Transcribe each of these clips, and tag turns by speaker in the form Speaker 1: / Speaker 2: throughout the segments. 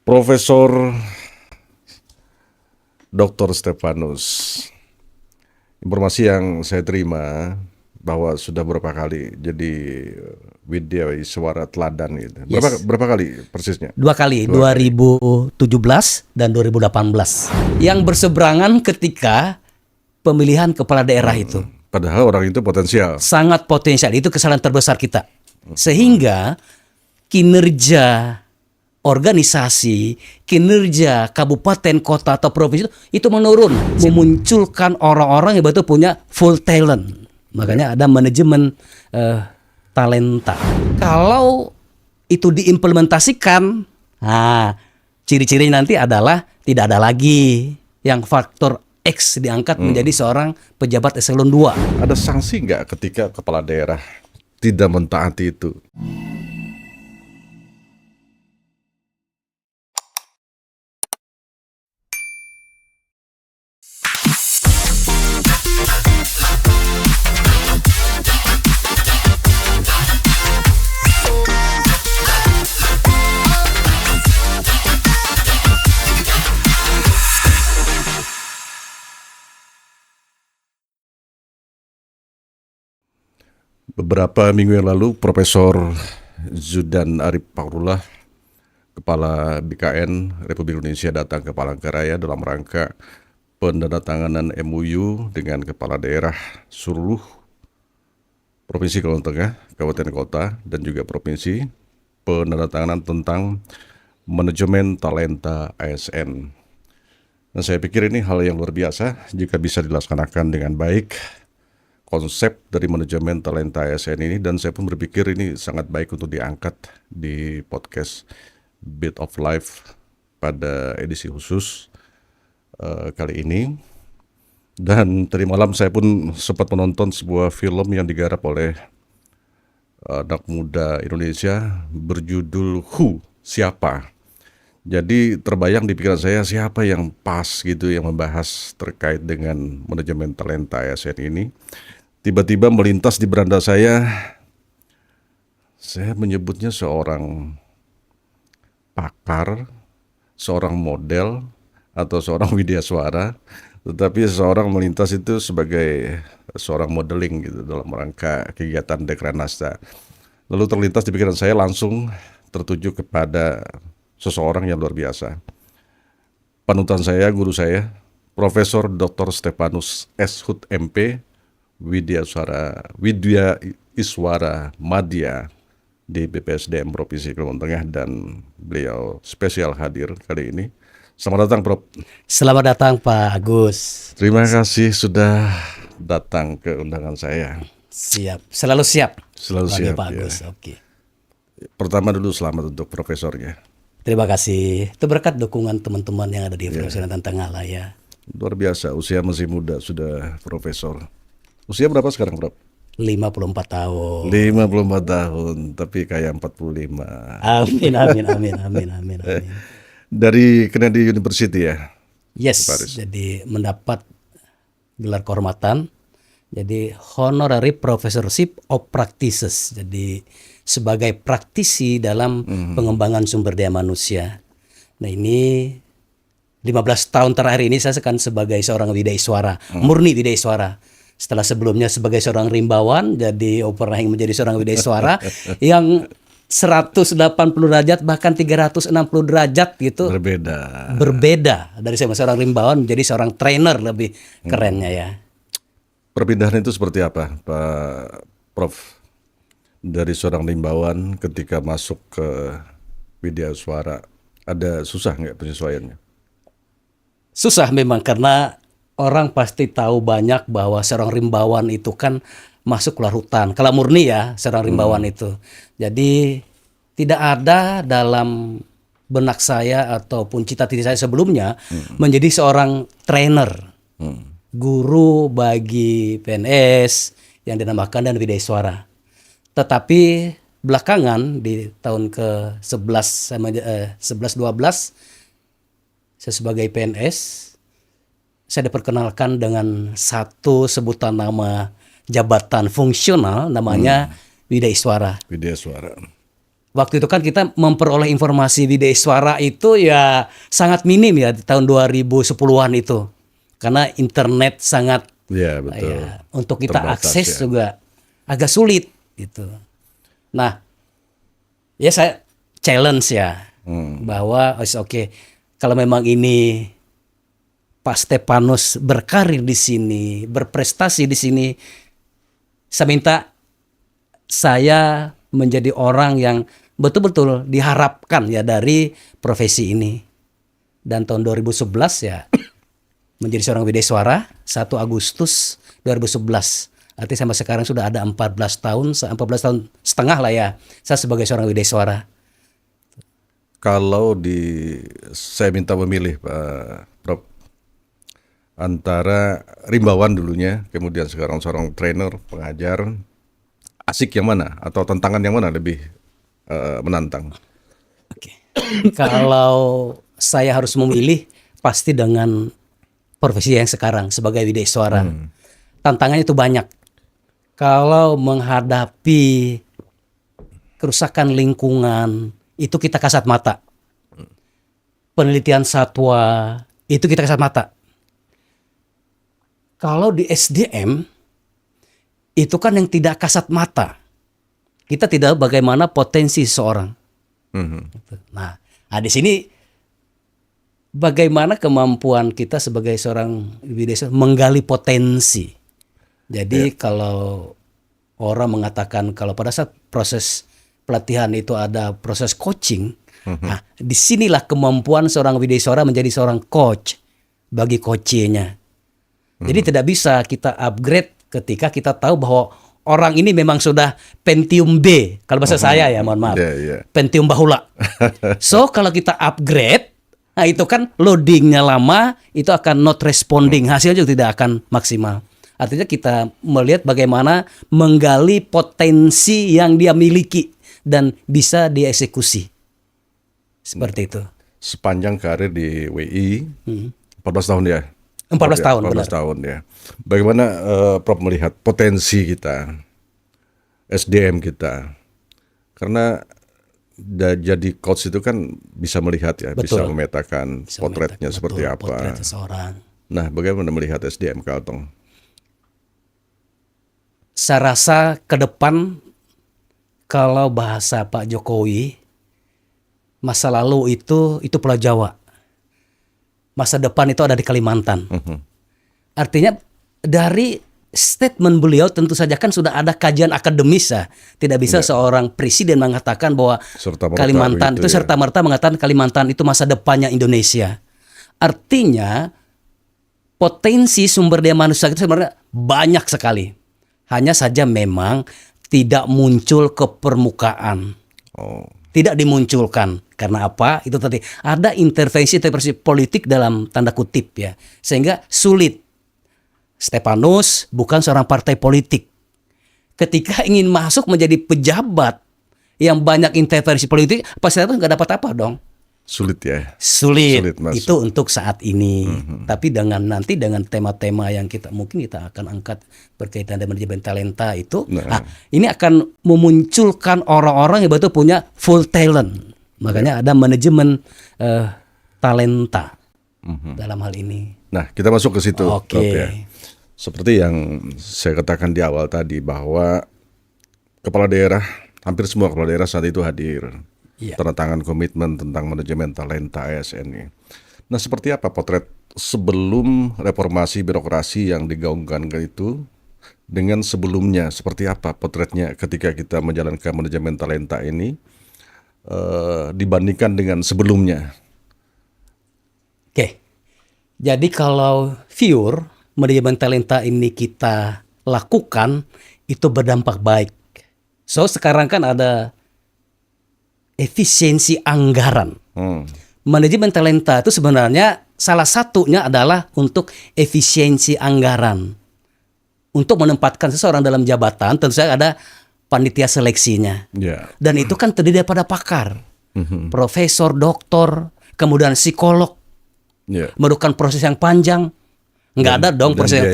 Speaker 1: Profesor Dr. Stefanus, informasi yang saya terima bahwa sudah berapa kali jadi Widya Iswara Teladan gitu. Berapa kali persisnya?
Speaker 2: 2 kali, 2017 dan 2018. Yang berseberangan ketika pemilihan kepala daerah itu.
Speaker 1: Padahal orang itu potensial.
Speaker 2: Sangat potensial, itu kesalahan terbesar kita. Sehingga kinerja organisasi, kinerja kabupaten, kota atau provinsi itu menurun, memunculkan orang-orang yang betul punya full talent. Makanya ada manajemen talenta. Kalau itu diimplementasikan, ciri-cirinya nanti adalah tidak ada lagi yang faktor X diangkat menjadi seorang pejabat eselon 2.
Speaker 1: Ada sanksi nggak ketika kepala daerah tidak mentaati itu? Beberapa minggu yang lalu, Profesor Zudan Arif Fakrullah, Kepala BKN Republik Indonesia, datang ke Palangkaraya dalam rangka penandatanganan MOU dengan kepala daerah seluruh Provinsi Kalimantan Tengah, Kabupaten Kota, dan juga Provinsi, penandatanganan tentang manajemen talenta ASN. Dan saya pikir ini hal yang luar biasa jika bisa dilaksanakan dengan baik konsep dari manajemen talenta ASN ini, dan saya pun berpikir ini sangat baik untuk diangkat di podcast Bit of Life pada edisi khusus kali ini. Dan tadi malam saya pun sempat menonton sebuah film yang digarap oleh anak muda Indonesia berjudul Who, Siapa. Jadi terbayang di pikiran saya siapa yang pas gitu yang membahas terkait dengan manajemen talenta ASN ini. Tiba-tiba melintas di beranda saya menyebutnya seorang pakar, seorang model, atau seorang widyaswara, tetapi seseorang melintas itu sebagai seorang modeling gitu dalam rangka kegiatan Dekranasta. Lalu terlintas di pikiran saya langsung tertuju kepada seseorang yang luar biasa. Panutan saya, guru saya, Profesor Dr. Stefanus S. Hut MP, Widya Iswara Madya di BPSDM Provinsi Kalimantan Tengah, dan beliau spesial hadir kali ini. Selamat datang, Prof.
Speaker 2: Selamat datang, Pak Agus.
Speaker 1: Terima kasih sudah datang ke undangan saya.
Speaker 2: Siap, selalu siap.
Speaker 1: Selalu siap,
Speaker 2: Pak
Speaker 1: ya.
Speaker 2: Agus. Oke.
Speaker 1: Pertama dulu selamat untuk profesornya.
Speaker 2: Terima kasih. Itu berkat dukungan teman-teman yang ada di Provinsi Kalimantan Tengah lah ya.
Speaker 1: Luar biasa, usia masih muda sudah profesor. Usia berapa sekarang, Prof?
Speaker 2: 54 tahun.
Speaker 1: 54 tahun, tapi kayak 45.
Speaker 2: Amin.
Speaker 1: Dari Kennedy University ya?
Speaker 2: Yes,
Speaker 1: Paris.
Speaker 2: jadi mendapat gelar kehormatan. Jadi Honorary Professorship of Practices. Jadi sebagai praktisi dalam pengembangan sumber daya manusia. Nah ini 15 tahun terakhir ini saya akan sebagai seorang widyaswara, murni widyaswara. Setelah sebelumnya sebagai seorang rimbawan, jadi overhang menjadi seorang widyaswara yang 180 derajat bahkan 360 derajat gitu. Berbeda dari seorang rimbawan menjadi seorang trainer, lebih kerennya ya.
Speaker 1: Perpindahan itu seperti apa, Pak Prof? Dari seorang rimbawan ketika masuk ke widyaswara, ada susah nggak penyesuaiannya?
Speaker 2: Susah memang, karena orang pasti tahu banyak bahwa seorang rimbawan itu kan masuk keluar hutan. Kalau murni ya seorang rimbawan itu. Jadi tidak ada dalam benak saya ataupun cita-cita saya sebelumnya menjadi seorang trainer, guru bagi PNS yang dinamakan dan widyaswara. Tetapi belakangan di tahun ke-11 11-12 saya sebagai PNS, saya diperkenalkan dengan satu sebutan nama jabatan fungsional namanya widyaswara.
Speaker 1: Widyaswara.
Speaker 2: Waktu itu kan kita memperoleh informasi video suara itu ya sangat minim ya di tahun 2010-an itu. Karena internet sangat
Speaker 1: Ya, betul.
Speaker 2: untuk kita
Speaker 1: Terbatas,
Speaker 2: akses
Speaker 1: ya.
Speaker 2: juga agak sulit gitu. Nah, ya saya challenge ya bahwa oke, kalau memang ini Pak Stepanus berkarir di sini, berprestasi di sini, saya minta saya menjadi orang yang betul-betul diharapkan ya dari profesi ini. Dan tahun 2011 ya menjadi seorang wideswara 1 Agustus 2011. Artinya sampai sekarang sudah ada 14 tahun setengah lah ya saya sebagai seorang wideswara.
Speaker 1: Kalau saya minta memilih Pak Prof, antara Rimbawan dulunya, kemudian sekarang seorang trainer, pengajar, asik yang mana atau tantangan yang mana lebih menantang?
Speaker 2: Oke. Kalau saya harus memilih pasti dengan profesi yang sekarang sebagai wideswara. Tantangannya itu banyak. Kalau menghadapi kerusakan lingkungan itu kita kasat mata. Penelitian satwa itu kita kasat mata. Kalau di SDM itu kan yang tidak kasat mata. Kita tidak tahu bagaimana potensi seseorang. Nah, di sini bagaimana kemampuan kita sebagai seorang wideswara menggali potensi. Jadi kalau orang mengatakan kalau pada saat proses pelatihan itu ada proses coaching, nah disinilah kemampuan seorang wideswara menjadi seorang coach bagi coachnya. Jadi tidak bisa kita upgrade ketika kita tahu bahwa orang ini memang sudah Pentium B, kalau bahasa saya ya, mohon maaf, Pentium bahula. So kalau kita upgrade, nah itu kan loadingnya lama, itu akan not responding, hasilnya juga tidak akan maksimal. Artinya kita melihat bagaimana menggali potensi yang dia miliki dan bisa dieksekusi. Seperti itu.
Speaker 1: Sepanjang karir di WI, 14 tahun ya?
Speaker 2: 14 tahun,
Speaker 1: 14
Speaker 2: benar.
Speaker 1: tahun ya. Bagaimana Prof melihat potensi kita, SDM kita? Karena jadi coach itu kan bisa melihat ya, bisa memetakan potretnya seperti apa.
Speaker 2: Potret seseorang.
Speaker 1: Nah, bagaimana melihat SDM Kaltong?
Speaker 2: Saya rasa ke depan kalau bahasa Pak Jokowi, masa lalu itu Pulau Jawa. Masa depan itu ada di Kalimantan. Artinya dari statement beliau tentu saja kan sudah ada kajian akademis ya. Tidak bisa seorang presiden mengatakan bahwa Kalimantan itu serta-merta mengatakan Kalimantan itu masa depannya Indonesia. Artinya potensi sumber daya manusia itu sebenarnya banyak sekali. Hanya saja memang tidak muncul ke permukaan. Tidak dimunculkan. Karena apa? Itu tadi ada intervensi politik dalam tanda kutip ya. Sehingga sulit. Stepanus bukan seorang partai politik. Ketika ingin masuk menjadi pejabat yang banyak intervensi politik, pasti nggak dapat apa dong.
Speaker 1: Sulit ya.
Speaker 2: Sulit itu untuk saat ini. Tapi nanti dengan tema-tema yang mungkin kita akan angkat berkaitan dengan manajemen talenta itu, ini akan memunculkan orang-orang yang betul punya full talent. Makanya ada manajemen talenta dalam hal ini.
Speaker 1: Nah, kita masuk ke situ.
Speaker 2: Oke.
Speaker 1: Ya. Seperti yang saya katakan di awal tadi bahwa kepala daerah, hampir semua kepala daerah saat itu hadir. Tanda tangan komitmen tentang manajemen talenta ASN ini. Nah, seperti apa potret sebelum reformasi birokrasi yang digaungkan itu dengan sebelumnya? Seperti apa potretnya ketika kita menjalankan manajemen talenta ini dibandingkan dengan sebelumnya?
Speaker 2: Oke, jadi kalau pure manajemen talenta ini kita lakukan itu berdampak baik. So sekarang kan ada efisiensi anggaran. Manajemen talenta itu sebenarnya salah satunya adalah untuk efisiensi anggaran. Untuk menempatkan seseorang dalam jabatan tentu saja ada panitia seleksinya. Dan itu kan terdiri daripada pakar. Profesor, doktor, kemudian psikolog. Memerlukan proses yang panjang. Nggak ada dong proses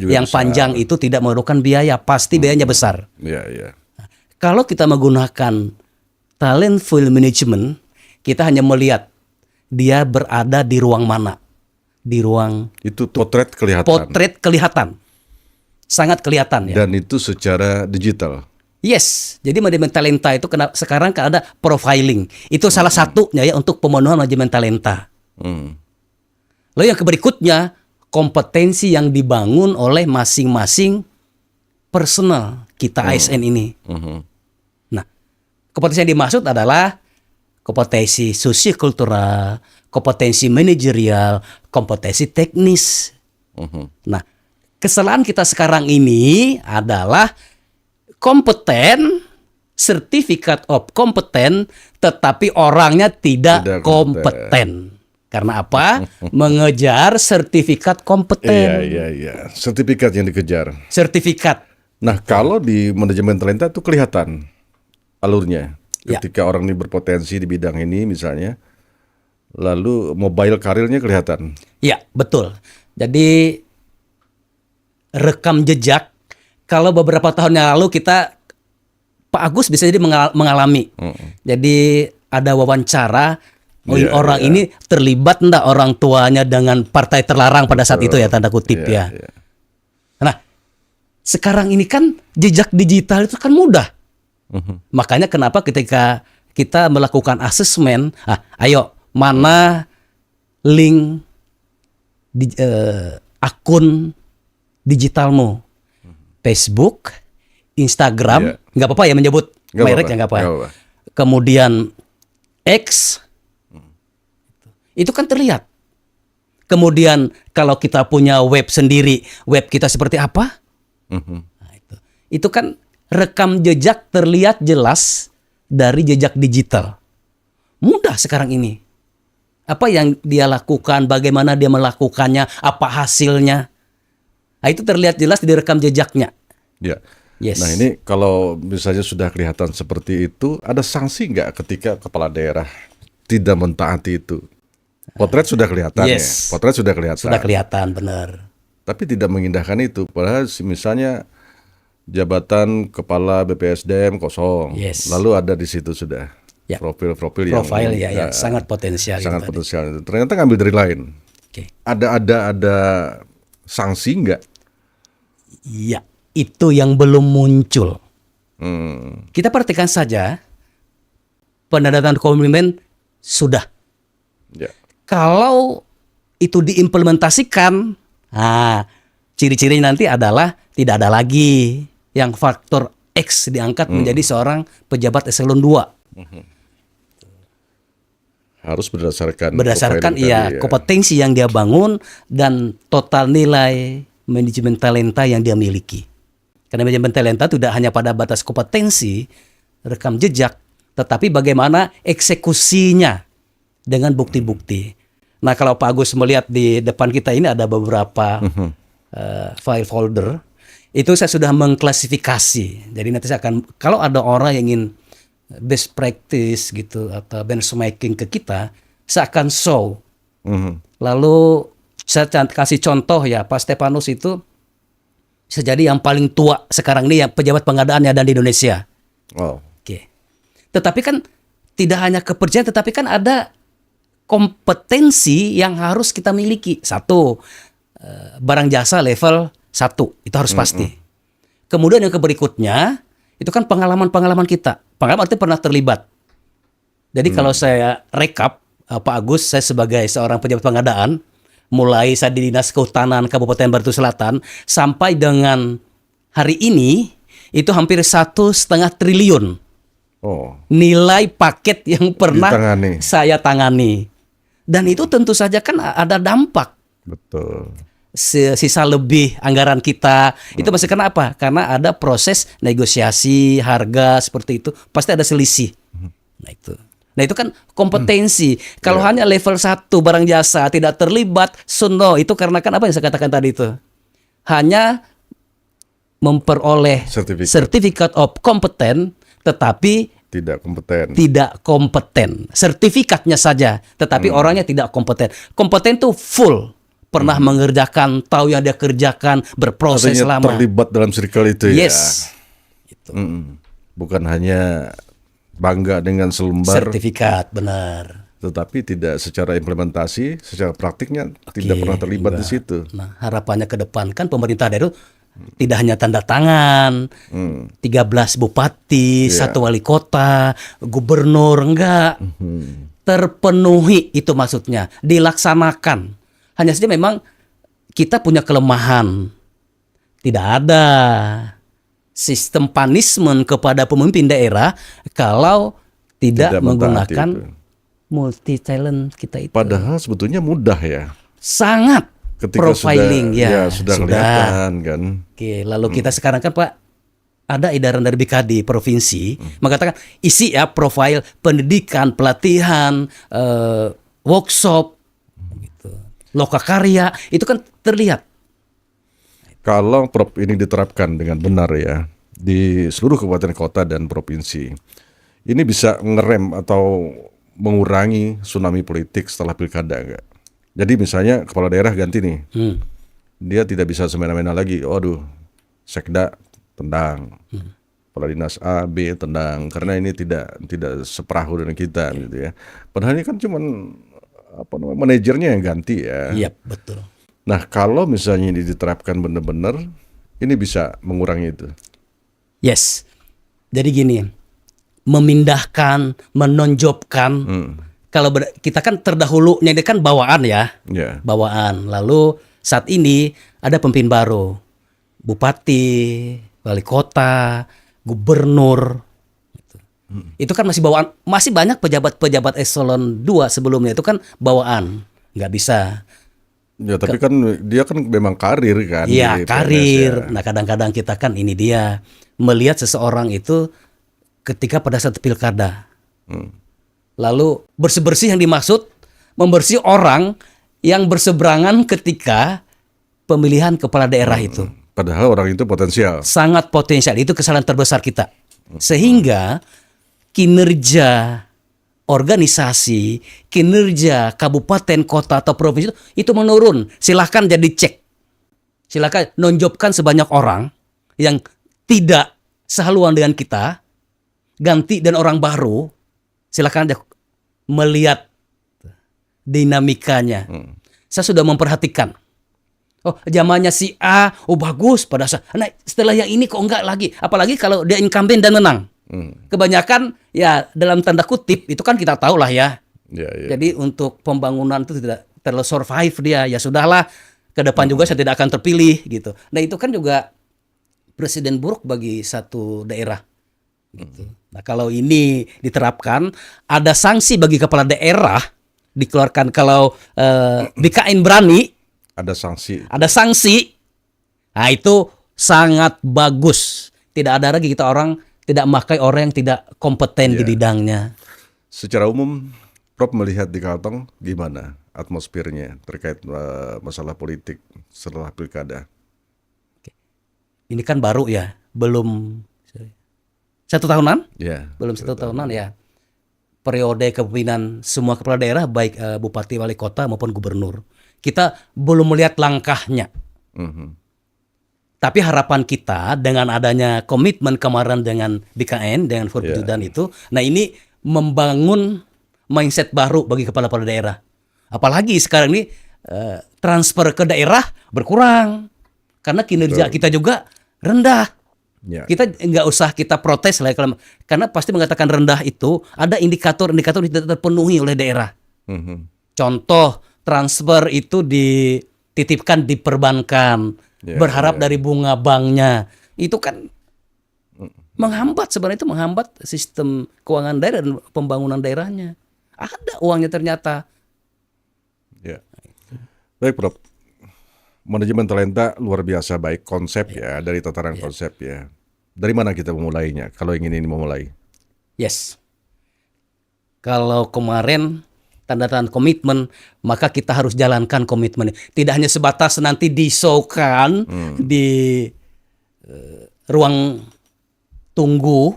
Speaker 2: yang panjang itu tidak memerlukan biaya. Pasti biayanya besar. Kalau kita menggunakan talentful management, kita hanya melihat dia berada di ruang mana. Di ruang
Speaker 1: Itu potret kelihatan.
Speaker 2: potret kelihatan. Sangat kelihatan ya.
Speaker 1: Dan itu secara digital.
Speaker 2: Yes, jadi manajemen talenta itu sekarang kan ada profiling. Itu salah satunya ya untuk pemenuhan manajemen talenta.
Speaker 1: Hmm.
Speaker 2: Lalu yang berikutnya, kompetensi yang dibangun oleh masing-masing personal kita ASN ini. Nah, kompetensi yang dimaksud adalah kompetensi sosiokultural, kompetensi manajerial, kompetensi teknis. Nah, kesalahan kita sekarang ini adalah kompeten, sertifikat of kompeten, tetapi orangnya tidak kompeten. Karena apa? Mengejar sertifikat kompeten.
Speaker 1: Iya. Sertifikat yang dikejar.
Speaker 2: Sertifikat.
Speaker 1: Nah, kalau di manajemen talenta itu kelihatan alurnya. Ketika orang ini berpotensi di bidang ini misalnya, lalu mobile karirnya kelihatan.
Speaker 2: Ya, betul. Jadi rekam jejak, kalau beberapa tahun yang lalu Pak Agus bisa jadi mengalami. Jadi ada wawancara, orang ini terlibat enggak orang tuanya dengan partai terlarang pada saat itu ya, tanda kutip ya. Nah, sekarang ini kan jejak digital itu kan mudah. Makanya kenapa ketika kita melakukan asesmen, ayo mana link akun digitalmu, Facebook, Instagram, nggak apa-apa ya menyebut merek ya nggak apa-apa. Kemudian X, itu kan terlihat. Kemudian kalau kita punya web sendiri, web kita seperti apa? Nah, itu kan rekam jejak terlihat jelas dari jejak digital. Mudah sekarang ini. Apa yang dia lakukan, bagaimana dia melakukannya, apa hasilnya. Nah, itu terlihat jelas di rekam jejaknya.
Speaker 1: Ya.
Speaker 2: Yes.
Speaker 1: Nah, ini kalau misalnya sudah kelihatan seperti itu, ada sanksi nggak ketika kepala daerah tidak mentaati itu? Potret sudah kelihatan ya. Potret sudah kelihatan.
Speaker 2: Sudah kelihatan, benar.
Speaker 1: Tapi tidak mengindahkan itu. Padahal misalnya jabatan kepala BPSDM kosong, lalu ada di situ sudah profil
Speaker 2: yang sangat potensial.
Speaker 1: Sangat potensial itu. Ternyata ngambil dari lain. Ada sanksi nggak?
Speaker 2: Iya, itu yang belum muncul. Kita perhatikan saja pendanaan komitmen sudah. Kalau itu diimplementasikan, ciri-cirinya nanti adalah tidak ada lagi yang faktor X diangkat menjadi seorang pejabat eselon 2.
Speaker 1: Harus berdasarkan
Speaker 2: kompetensi yang dia bangun dan total nilai manajemen talenta yang dia miliki. Karena manajemen talenta tidak hanya pada batas kompetensi, rekam jejak, tetapi bagaimana eksekusinya dengan bukti-bukti. Nah, kalau Pak Agus melihat di depan kita ini ada beberapa file folder. Itu saya sudah mengklasifikasi. Jadi nanti saya akan, kalau ada orang yang ingin best practice gitu atau benchmarking ke kita, saya akan show. Lalu saya kasih contoh ya, Pak Stefanus itu bisa jadi yang paling tua sekarang ini yang pejabat pengadaan yang ada di Indonesia. Oke. Tetapi kan tidak hanya kepercayaan, tetapi kan ada kompetensi yang harus kita miliki. Satu, barang jasa level 1, itu harus pasti. Kemudian yang berikutnya, itu kan pengalaman-pengalaman kita. Pengalaman itu pernah terlibat. Jadi kalau saya rekap, Pak Agus, saya sebagai seorang pejabat pengadaan, mulai saya di Dinas Kehutanan Kabupaten Batu Selatan, sampai dengan hari ini, itu hampir 1,5 triliun. Nilai paket yang pernah saya tangani. Dan itu tentu saja kan ada dampak.
Speaker 1: Betul.
Speaker 2: Sisa lebih anggaran kita itu masih karena apa? Karena ada proses negosiasi harga seperti itu, pasti ada selisih. Nah itu kan kompetensi. Kalau hanya level 1 barang jasa tidak terlibat, itu karena kan apa yang saya katakan tadi itu, hanya memperoleh sertifikat of kompeten, tetapi
Speaker 1: tidak
Speaker 2: kompeten. Sertifikatnya saja, tetapi orangnya tidak kompeten. Kompeten itu full, pernah mengerjakan, tahu yang dia kerjakan, berproses lama.
Speaker 1: Terlibat dalam circle itu
Speaker 2: ya.
Speaker 1: Bukan hanya bangga dengan selembar,
Speaker 2: sertifikat, benar.
Speaker 1: tetapi tidak secara implementasi, secara praktiknya tidak pernah terlibat di situ.
Speaker 2: Nah, harapannya ke depan kan pemerintah daerah itu tidak hanya tanda tangan, 13 bupati, satu wali kota, gubernur, enggak. Terpenuhi itu maksudnya, dilaksanakan. Hanya saja memang kita punya kelemahan. Tidak ada sistem punishment kepada pemimpin daerah kalau tidak
Speaker 1: Tidak mentaati
Speaker 2: menggunakan
Speaker 1: itu.
Speaker 2: multi talent kita itu.
Speaker 1: Padahal sebetulnya mudah ya.
Speaker 2: Sangat
Speaker 1: Ketika
Speaker 2: profiling
Speaker 1: sudah kelihatan kan.
Speaker 2: Oke, lalu kita sekarang kan Pak ada edaran dari BKD provinsi mengatakan isi ya profil pendidikan, pelatihan, workshop, gitu. Lokakarya itu kan terlihat.
Speaker 1: Kalau prop ini diterapkan dengan benar ya di seluruh kabupaten kota dan provinsi, ini bisa ngerem atau mengurangi tsunami politik setelah pilkada enggak? Jadi misalnya kepala daerah ganti nih, dia tidak bisa semena-mena lagi. Waduh, sekda tendang, kepala dinas A, B tendang, karena ini tidak seperahu dengan kita gitu ya. Padahal ini kan cuman manajernya yang ganti ya.
Speaker 2: Iya, betul.
Speaker 1: Nah kalau misalnya ini diterapkan benar-benar, ini bisa mengurangi itu.
Speaker 2: Yes. Jadi gini, memindahkan, menonjobkan. Kalau kita kan terdahulunya ini kan bawaan ya.
Speaker 1: Ya.
Speaker 2: Bawaan. Lalu saat ini ada pemimpin baru. Bupati, wali kota, gubernur. Itu kan masih bawaan. Masih banyak pejabat-pejabat eselon 2 sebelumnya itu kan bawaan. Nggak bisa.
Speaker 1: Ya tapi kan dia kan memang karir kan.
Speaker 2: Iya,
Speaker 1: di PNS
Speaker 2: karir.
Speaker 1: ya.
Speaker 2: Nah, kadang-kadang kita kan ini dia melihat seseorang itu ketika pada saat pilkada. Lalu bersih-bersih yang dimaksud membersih orang yang berseberangan ketika pemilihan kepala daerah itu.
Speaker 1: Padahal orang itu potensial.
Speaker 2: Sangat potensial. Itu kesalahan terbesar kita. Sehingga kinerja organisasi, kinerja kabupaten, kota atau provinsi itu menurun. Silahkan jadi cek. Silahkan nonjobkan sebanyak orang yang tidak sehaluan dengan kita, ganti dan orang baru. Silahkan aja melihat dinamikanya. Saya sudah memperhatikan. Oh, zamannya si A, oh bagus pada saat. Nah, setelah yang ini kok enggak lagi. Apalagi kalau dia incumbent dan menang. Kebanyakan ya dalam tanda kutip itu kan kita tahu lah ya. Jadi untuk pembangunan itu tidak terlalu survive dia. Ya sudahlah, ke depan juga saya tidak akan terpilih gitu. Nah, itu kan juga presiden buruk bagi satu daerah. Gitu. Nah, kalau ini diterapkan, ada sanksi bagi kepala daerah dikeluarkan kalau BKN berani.
Speaker 1: Ada sanksi.
Speaker 2: Ada sanksi. Nah, itu sangat bagus. Tidak ada lagi kita orang tidak memakai orang yang tidak kompeten di bidangnya.
Speaker 1: Secara umum, Prof melihat di Kalteng gimana atmosfernya terkait masalah politik setelah pilkada?
Speaker 2: Ini kan baru ya, belum 1 tahunan?
Speaker 1: Ya.
Speaker 2: Belum 1 tahunan ya. Periode kepemimpinan semua kepala daerah baik bupati, wali kota maupun gubernur. Kita belum melihat langkahnya. Tapi harapan kita dengan adanya komitmen kemarin dengan BKN, dengan Forbidan itu, nah ini membangun mindset baru bagi kepala-kepala daerah. Apalagi sekarang ini transfer ke daerah berkurang. Karena kinerja kita juga rendah.
Speaker 1: Ya.
Speaker 2: Kita nggak usah kita protes lah karena pasti mengatakan rendah itu ada indikator-indikator yang tidak terpenuhi oleh daerah. Contoh transfer itu dititipkan di perbankan, berharap dari bunga banknya, itu kan menghambat sebenarnya, itu menghambat sistem keuangan daerah dan pembangunan daerahnya. Ada uangnya ternyata.
Speaker 1: Ya. Baik Prof. Manajemen talenta luar biasa baik konsep ya dari tataran konsep ya. Dari mana kita memulainya kalau ingin ini memulai?
Speaker 2: Yes. Kalau kemarin tanda tangan komitmen, maka kita harus jalankan komitmen. Tidak hanya sebatas nanti disaukan di ruang tunggu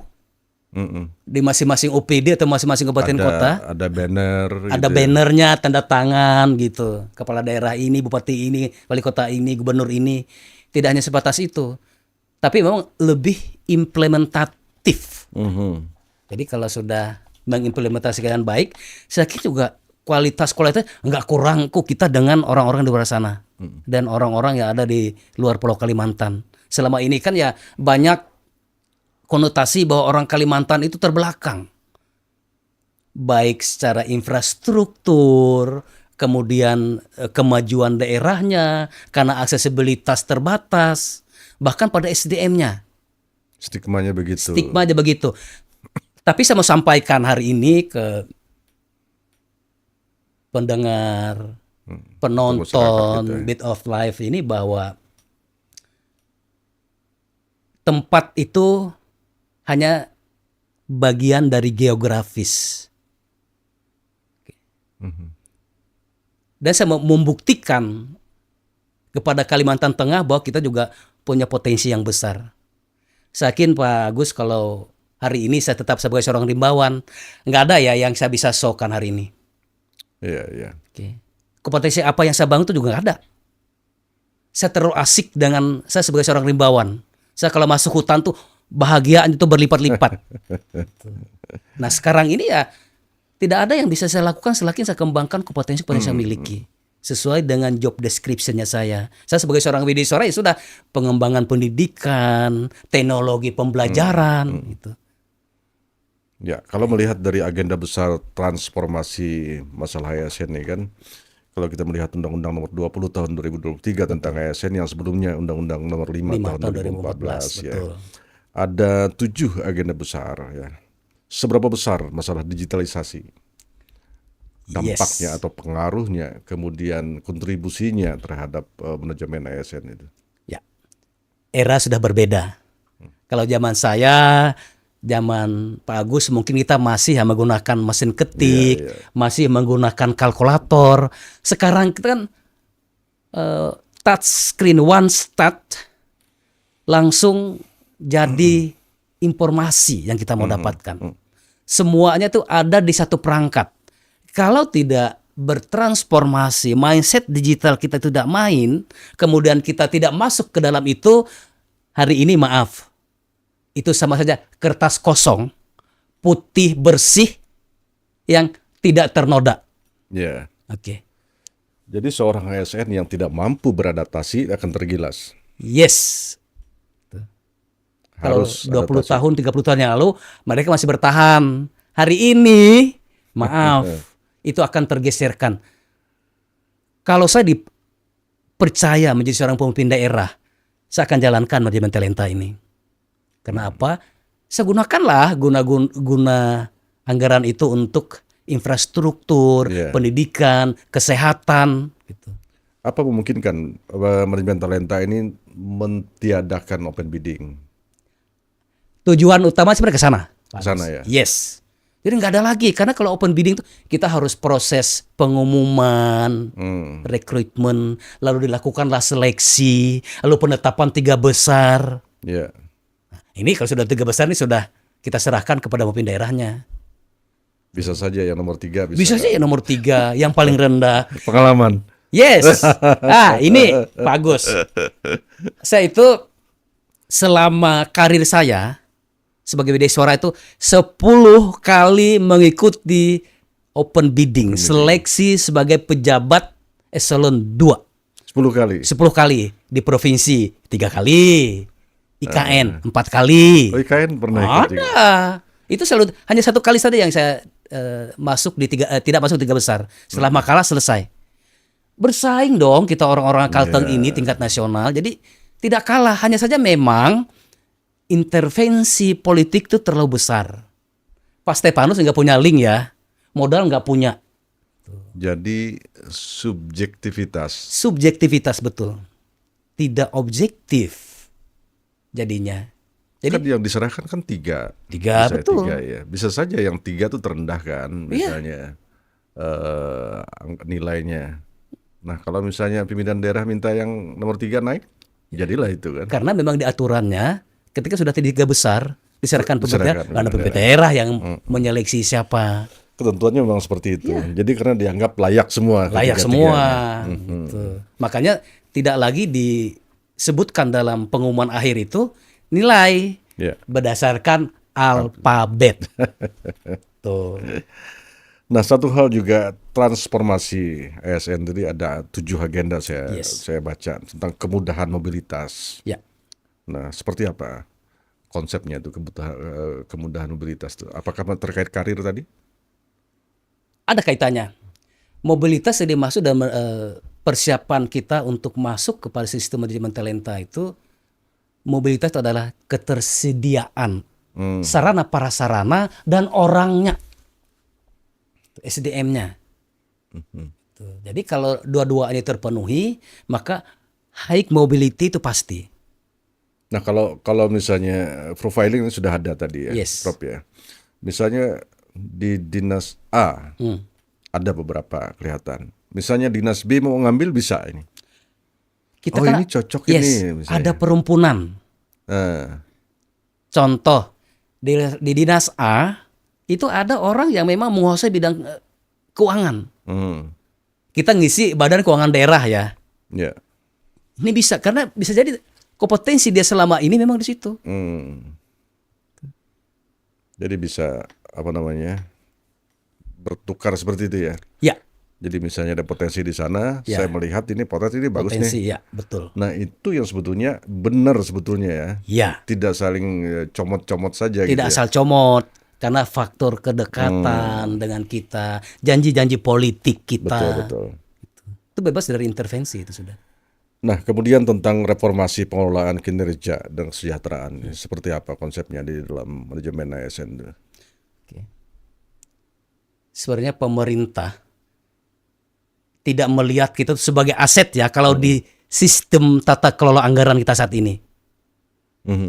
Speaker 2: di masing-masing OPD atau masing-masing kabupaten kota.
Speaker 1: Ada banner.
Speaker 2: Ada bannernya, tanda tangan gitu. Kepala daerah ini, bupati ini, wali kota ini, gubernur ini. Tidak hanya sebatas itu. Tapi memang lebih implementatif. Jadi kalau sudah mengimplementasikan dengan baik, saya kira juga kualitas nggak kurang kok kita dengan orang-orang di luar sana dan orang-orang yang ada di luar Pulau Kalimantan. Selama ini kan ya banyak konotasi bahwa orang Kalimantan itu terbelakang, baik secara infrastruktur, kemudian kemajuan daerahnya karena aksesibilitas terbatas, bahkan pada SDM-nya.
Speaker 1: Stigmanya begitu.
Speaker 2: Stigma aja begitu. Tapi saya mau sampaikan hari ini ke pendengar, penonton
Speaker 1: masyarakat gitu ya.
Speaker 2: Bit of Life ini bahwa tempat itu hanya bagian dari geografis. Dan saya mau membuktikan kepada Kalimantan Tengah bahwa kita juga punya potensi yang besar. Saya yakin Pak Agus kalau hari ini saya tetap sebagai seorang rimbawan, nggak ada ya yang saya bisa show-kan hari ini.
Speaker 1: Iya, iya.
Speaker 2: Oke. Kompetensi apa yang saya bangun itu juga nggak ada. Saya terlalu asik dengan saya sebagai seorang rimbawan. Saya kalau masuk hutan tuh bahagia itu berlipat-lipat. Nah sekarang ini ya tidak ada yang bisa saya lakukan selain saya kembangkan kompetensi-kompetensi yang saya miliki sesuai dengan job description-nya saya. Saya sebagai seorang Widiswara ya sudah pengembangan pendidikan, teknologi pembelajaran gitu.
Speaker 1: Ya, kalau melihat dari agenda besar transformasi masalah ASN ini kan, kalau kita melihat Undang-Undang Nomor 20 Tahun 2023 tentang ASN yang sebelumnya Undang-Undang Nomor 5 Tahun 2014 ya.
Speaker 2: Betul.
Speaker 1: Ada 7 agenda besar ya. Seberapa besar masalah digitalisasi? Dampaknya atau pengaruhnya, kemudian kontribusinya terhadap manajemen ASN itu.
Speaker 2: Ya. Era sudah berbeda. Kalau zaman saya, zaman Pak Agus mungkin kita masih menggunakan mesin ketik, masih menggunakan kalkulator. Sekarang kita kan touch screen one start langsung jadi informasi yang kita mau dapatkan. Semuanya itu ada di satu perangkat. Kalau tidak bertransformasi, mindset digital kita tidak main, kemudian kita tidak masuk ke dalam itu, hari ini maaf, itu sama saja kertas kosong, putih bersih yang tidak ternoda.
Speaker 1: Ya.
Speaker 2: Oke.
Speaker 1: Jadi seorang ASN yang tidak mampu beradaptasi akan tergilas.
Speaker 2: Yes. Kalau
Speaker 1: Harus
Speaker 2: 20
Speaker 1: adaptasi.
Speaker 2: tahun, 30 tahun yang lalu mereka masih bertahan. Hari ini, maaf, itu akan tergeserkan. Kalau saya dipercaya menjadi seorang pemimpin daerah, saya akan jalankan manajemen talenta ini. Karena apa? Saya gunakanlah guna anggaran itu untuk infrastruktur, pendidikan, kesehatan. Gitu.
Speaker 1: Apa memungkinkan manajemen talenta ini mentiadakan open bidding?
Speaker 2: Tujuan utama sebenarnya ke sana.
Speaker 1: Ke sana ya?
Speaker 2: Yes. Jadi nggak ada lagi, karena kalau open bidding itu kita harus proses pengumuman, rekrutmen, lalu dilakukanlah seleksi, lalu penetapan 3 besar.
Speaker 1: Ya.
Speaker 2: Nah, ini kalau sudah 3 besar ini sudah kita serahkan kepada pemimpin daerahnya.
Speaker 1: Bisa saja yang nomor 3
Speaker 2: Bisa saja yang nomor 3, yang paling rendah.
Speaker 1: Pengalaman.
Speaker 2: Yes. Ini bagus. Saya itu selama karir saya sebagai Widiswara itu 10 kali mengikuti open bidding, seleksi sebagai pejabat eselon 2.
Speaker 1: 10 kali.
Speaker 2: 10 kali di provinsi, 3 kali. IKN 4 kali.
Speaker 1: Oh, IKN pernah ikut juga.
Speaker 2: Ada. Itu selalu hanya 1 kali saja yang saya masuk di tidak masuk 3 besar. Setelah makalah selesai. Bersaing dong kita orang-orang Kalteng ini tingkat nasional. Jadi tidak kalah, hanya saja memang intervensi politik itu terlalu besar. Pak Stefanus nggak punya link ya, modal nggak punya.
Speaker 1: Jadi subjektivitas.
Speaker 2: Subjektivitas betul, tidak objektif jadinya. Jadi
Speaker 1: Kan yang diserahkan kan 3.
Speaker 2: 3
Speaker 1: Bisa
Speaker 2: betul.
Speaker 1: 3 ya. Bisa saja yang 3 tuh terendah kan, misalnya nilainya. Nah kalau misalnya pimpinan daerah minta yang nomor 3 naik, jadilah itu kan.
Speaker 2: Karena memang di aturannya ketika sudah 3 besar diserahkan pemerintah, karena pemerintah
Speaker 1: daerah.
Speaker 2: daerah yang menyeleksi siapa.
Speaker 1: Ketentuannya memang seperti itu. Jadi karena dianggap layak semua.
Speaker 2: Layak
Speaker 1: ketiga-tiganya.
Speaker 2: semua. Gitu. Makanya tidak lagi disebutkan dalam pengumuman akhir itu nilai
Speaker 1: Ya.
Speaker 2: berdasarkan Alphabet. Tuh.
Speaker 1: Nah, satu hal juga transformasi ASN tadi ada 7 agenda
Speaker 2: Yes.
Speaker 1: saya baca tentang kemudahan mobilitas.
Speaker 2: Ya.
Speaker 1: Nah, seperti apa konsepnya itu kemudahan mobilitas itu? Apakah terkait karir tadi?
Speaker 2: Ada kaitannya. Mobilitas yang dimaksud dalam persiapan kita untuk masuk kepada sistem manajemen talenta itu, mobilitas itu adalah ketersediaan sarana prasarana dan orangnya, SDM-nya. Jadi kalau dua-duanya terpenuhi, maka high mobility itu pasti.
Speaker 1: Nah, kalau misalnya profiling ini sudah ada tadi ya,
Speaker 2: Yes.
Speaker 1: Prof ya. Misalnya di dinas A ada beberapa kelihatan. Misalnya dinas B mau ngambil bisa ini.
Speaker 2: Kita
Speaker 1: Oh,
Speaker 2: kan,
Speaker 1: ini cocok
Speaker 2: yes,
Speaker 1: ini misalnya.
Speaker 2: ada perumpunan. Contoh di dinas A itu ada orang yang memang menguasai bidang keuangan. Kita ngisi badan keuangan daerah ya.
Speaker 1: Ya.
Speaker 2: Ini bisa karena bisa jadi kompetensi dia selama ini memang di situ.
Speaker 1: Jadi bisa bertukar seperti itu ya.
Speaker 2: Ya,
Speaker 1: Jadi misalnya ada potensi di sana,
Speaker 2: Ya.
Speaker 1: saya melihat ini potensi ini bagus
Speaker 2: potensi
Speaker 1: nih.
Speaker 2: ya, betul.
Speaker 1: Nah, itu yang sebetulnya benar sebetulnya ya.
Speaker 2: Ya,
Speaker 1: Tidak saling comot-comot saja gitu
Speaker 2: tidak
Speaker 1: ya.
Speaker 2: asal comot karena faktor kedekatan dengan kita, janji-janji politik kita.
Speaker 1: Betul.
Speaker 2: Itu bebas dari intervensi itu sudah.
Speaker 1: Nah, kemudian tentang reformasi pengelolaan kinerja dan kesejahteraan, seperti apa konsepnya di dalam manajemen ASN itu?
Speaker 2: Oke. Sebenarnya pemerintah tidak melihat kita sebagai aset ya kalau di sistem tata kelola anggaran kita saat ini.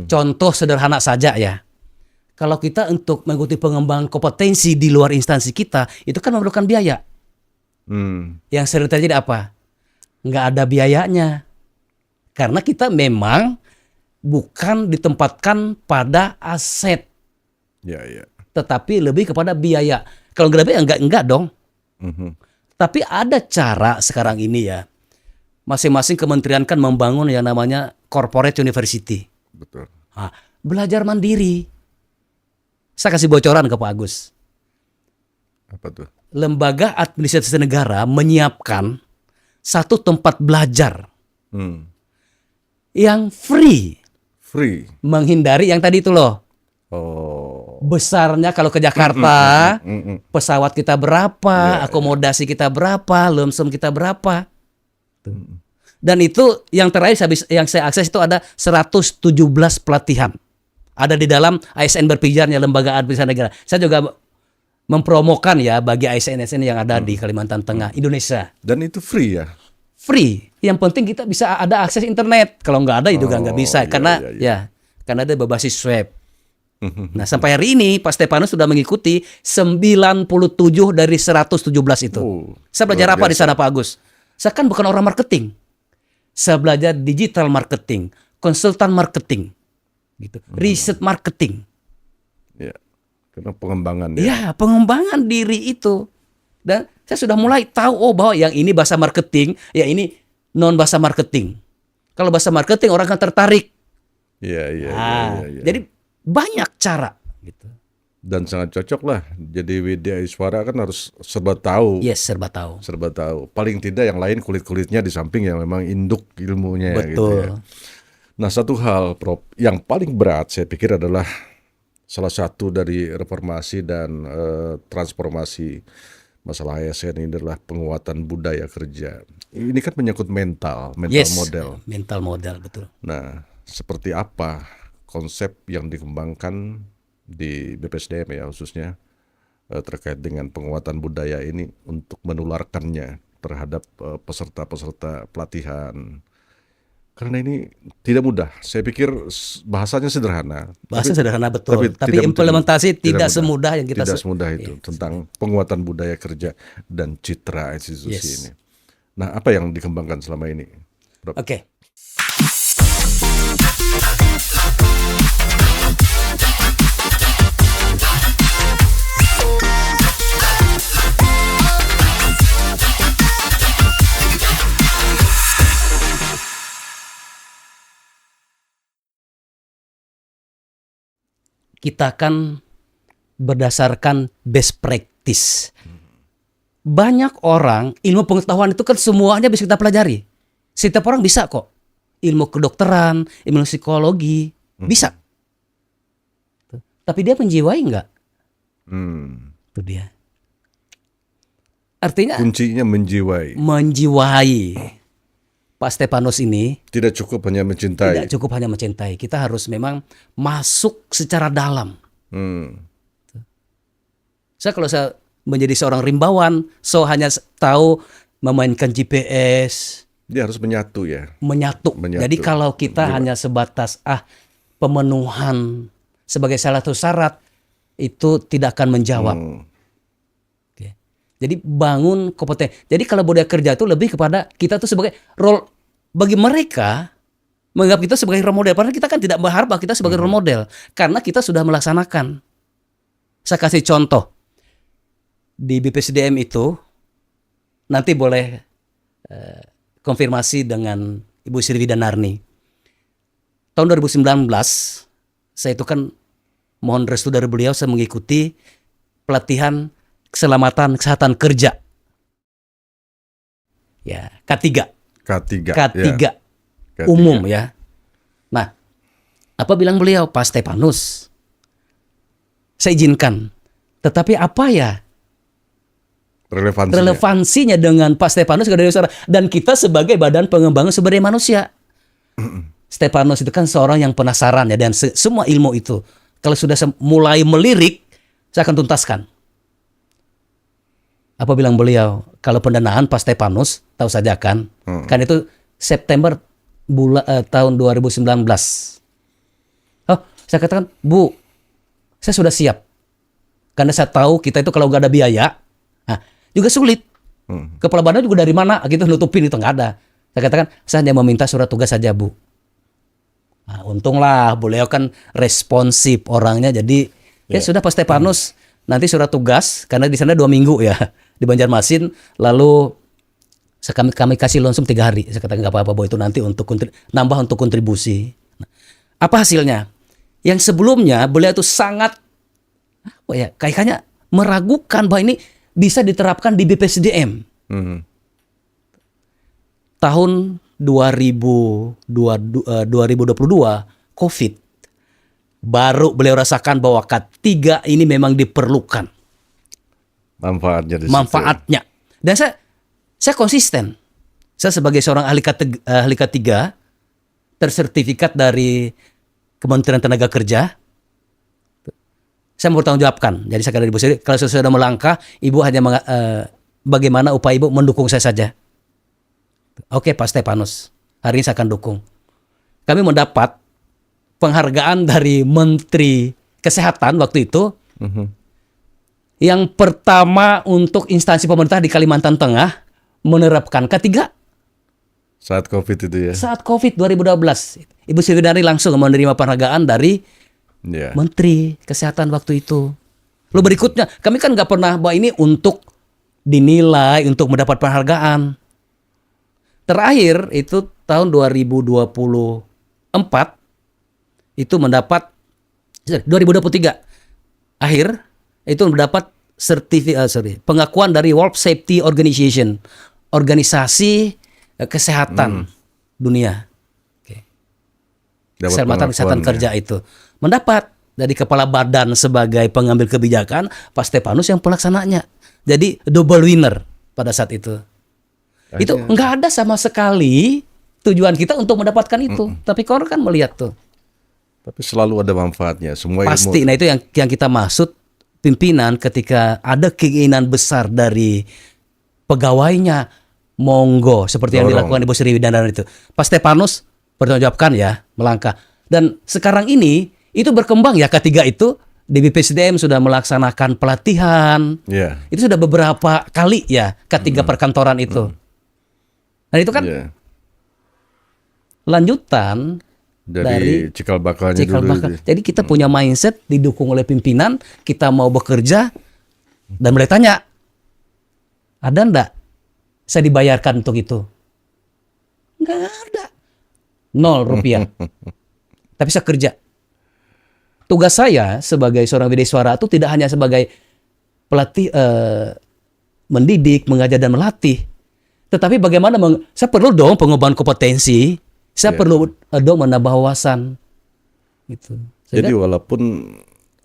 Speaker 2: Contoh sederhana saja ya. Kalau kita untuk mengikuti pengembangan kompetensi di luar instansi kita, itu kan memerlukan biaya. Yang sering terjadi apa? Nggak ada biayanya. Karena kita memang bukan ditempatkan pada aset,
Speaker 1: Ya.
Speaker 2: tetapi lebih kepada biaya. Kalau nggak ada biaya, enggak dong. Tapi ada cara sekarang ini ya. Masing-masing kementerian kan membangun yang namanya corporate university.
Speaker 1: Betul.
Speaker 2: Nah, belajar mandiri. Saya kasih bocoran ke Pak Agus.
Speaker 1: Apa tuh?
Speaker 2: Lembaga Administrasi Negara menyiapkan satu tempat belajar yang free.
Speaker 1: Free.
Speaker 2: Menghindari yang tadi itu loh.
Speaker 1: Oh.
Speaker 2: Besarnya kalau ke Jakarta, pesawat kita berapa, akomodasi kita berapa, lumsum kita berapa. Dan itu yang terakhir yang saya akses itu ada 117 pelatihan. Ada di dalam ASN berpijarnya Lembaga Administrasi Negara. Saya juga mempromokan ya bagi ASN-ASN yang ada di Kalimantan Tengah, Indonesia.
Speaker 1: Dan itu free ya?
Speaker 2: Free. Yang penting kita bisa ada akses internet. Kalau nggak ada juga nggak bisa karena karena ada berbasis web. Nah, sampai hari ini Pak Stefanus sudah mengikuti 97 dari 117 itu. Saya belajar apa di sana Pak Agus? Saya kan bukan orang marketing. Saya belajar digital marketing, konsultan marketing, gitu. Riset marketing.
Speaker 1: Ya. Karena pengembangan ya.
Speaker 2: Ya, pengembangan diri itu. Dan saya sudah mulai tahu bahwa yang ini bahasa marketing, ya ini non bahasa marketing. Kalau bahasa marketing orang kan tertarik.
Speaker 1: Iya.
Speaker 2: Jadi banyak cara gitu.
Speaker 1: Dan sangat cocok lah. Jadi Widya Iswara kan harus serba tahu.
Speaker 2: Yes, serba tahu.
Speaker 1: Serba tahu. Paling tidak yang lain kulit-kulitnya di samping yang memang induk ilmunya.
Speaker 2: Betul.
Speaker 1: Gitu ya. Nah, satu hal Prof yang paling berat saya pikir adalah salah satu dari reformasi dan transformasi masalah ASN ini adalah penguatan budaya kerja. Ini kan menyangkut mental model.
Speaker 2: Mental model, betul.
Speaker 1: Nah, seperti apa konsep yang dikembangkan di BPSDM ya khususnya terkait dengan penguatan budaya ini untuk menularkannya terhadap peserta-peserta pelatihan. Karena ini tidak mudah. Saya pikir bahasanya sederhana.
Speaker 2: Bahasa sederhana betul. Tapi implementasi tidak semudah yang kita
Speaker 1: tidak semudah itu tentang penguatan budaya kerja dan citra institusi ini. Nah, apa yang dikembangkan selama ini, Prof?
Speaker 2: Oke. kita kan berdasarkan best practice. Banyak orang, ilmu pengetahuan itu kan semuanya bisa kita pelajari. Setiap orang bisa kok. Ilmu kedokteran, ilmu psikologi, bisa. Tapi dia menjiwai enggak? Itu dia. Artinya
Speaker 1: Kuncinya menjiwai.
Speaker 2: menjiwai. Pak Stefanus ini
Speaker 1: Tidak cukup hanya mencintai.
Speaker 2: tidak cukup hanya mencintai. Kita harus memang masuk secara dalam. Kalau saya menjadi seorang rimbawan, hanya tahu memainkan GPS,
Speaker 1: Dia harus menyatu ya.
Speaker 2: menyatu. Jadi kalau kita hanya sebatas pemenuhan sebagai salah satu syarat, itu tidak akan menjawab. Oke. Jadi bangun kompetensi. Jadi kalau budaya kerja itu lebih kepada kita tuh sebagai role bagi mereka menganggap kita sebagai role model. Padahal kita kan tidak berharap kita sebagai role model karena kita sudah melaksanakan. Saya kasih contoh di BPSDM itu nanti boleh konfirmasi dengan Ibu Sri Widanarni. Tahun 2019 saya itu kan mohon restu dari beliau, saya mengikuti pelatihan keselamatan kesehatan kerja. Ya, K3.
Speaker 1: K3.
Speaker 2: K3
Speaker 1: K3.
Speaker 2: umum ya. Nah, apa bilang beliau? Pak Stefanus, saya izinkan. Tetapi apa ya relevansinya dengan Pak Stefanus dan kita sebagai badan pengembangan sumber daya manusia? Stefanus itu kan seorang yang penasaran ya, dan semua ilmu itu kalau sudah mulai melirik, saya akan tuntaskan. Apa bilang beliau? Kalau pendanaan Pak Stefanus, tahu saja kan? Kan itu September tahun 2019. Oh, saya katakan, Bu, saya sudah siap. Karena saya tahu kita itu kalau nggak ada biaya, juga sulit. Kepala badan juga dari mana? Gitu nutupin itu nggak ada. Saya katakan, saya hanya meminta surat tugas saja, Bu. Nah, untunglah beliau kan responsif orangnya, jadi ya sudah Pak Stefanus nanti surat tugas, karena di sana 2 minggu ya di Banjarmasin, lalu kami kasih langsung 3 hari. Saya katakan nggak apa-apa, Bu, itu nanti untuk nambah untuk kontribusi. Nah, apa hasilnya? Yang sebelumnya beliau itu sangat kayaknya meragukan bahwa ini bisa diterapkan di BPSDM. Tahun 2022 COVID baru beliau rasakan bahwa K3 ini memang diperlukan manfaatnya. Dan saya konsisten. Saya sebagai seorang ahli K3 tersertifikat dari Kementerian Tenaga Kerja, saya mau bertanggung jawabkan. Jadi saya kata Ibu Sri, kalau saya sudah melangkah, Ibu hanya bagaimana upaya Ibu mendukung saya saja. Oke Pak Stefanus, hari ini saya akan dukung. Kami mendapat penghargaan dari Menteri Kesehatan waktu itu, yang pertama untuk instansi pemerintah di Kalimantan Tengah menerapkan K3.
Speaker 1: Saat COVID itu ya?
Speaker 2: Saat COVID 2012. Ibu Sri Widanarni langsung menerima penghargaan dari Menteri Kesehatan waktu itu. Lalu berikutnya, kami kan nggak pernah bahwa ini untuk dinilai, untuk mendapat penghargaan. Terakhir itu tahun 2024 itu mendapat 2023 akhir itu mendapat pengakuan dari World Safety Organization, organisasi kesehatan dunia. Keselamatan kesehatan kerja itu mendapat dari kepala badan sebagai pengambil kebijakan, Pak Stefanus yang pelaksananya. Jadi double winner pada saat itu. Itu nggak ada sama sekali tujuan kita untuk mendapatkan itu. Tapi orang kan melihat tuh.
Speaker 1: Tapi selalu ada manfaatnya. Semua
Speaker 2: pasti.
Speaker 1: Ilmu.
Speaker 2: Nah itu yang kita maksud pimpinan ketika ada keinginan besar dari pegawainya, monggo seperti yang dilakukan Ibu Sri Widanarni itu. Pak Stefanus bertanggung jawabkan ya, melangkah. Dan sekarang ini itu berkembang ya, K3 itu di BPSDM sudah melaksanakan pelatihan. Itu sudah beberapa kali ya K3 perkantoran itu. Dan itu kan lanjutan dari cikal bakalnya dulu. Jadi kita punya mindset didukung oleh pimpinan, kita mau bekerja, dan mulai tanya, ada enggak saya dibayarkan untuk itu? Enggak ada. 0 rupiah. Tapi saya kerja. tugas saya sebagai seorang widya suara itu tidak hanya sebagai pelatih, mendidik, mengajar dan melatih, tetapi bagaimana saya perlu dong pengembangan kompetensi, saya perlu dong menambah wawasan, gitu.
Speaker 1: Jadi walaupun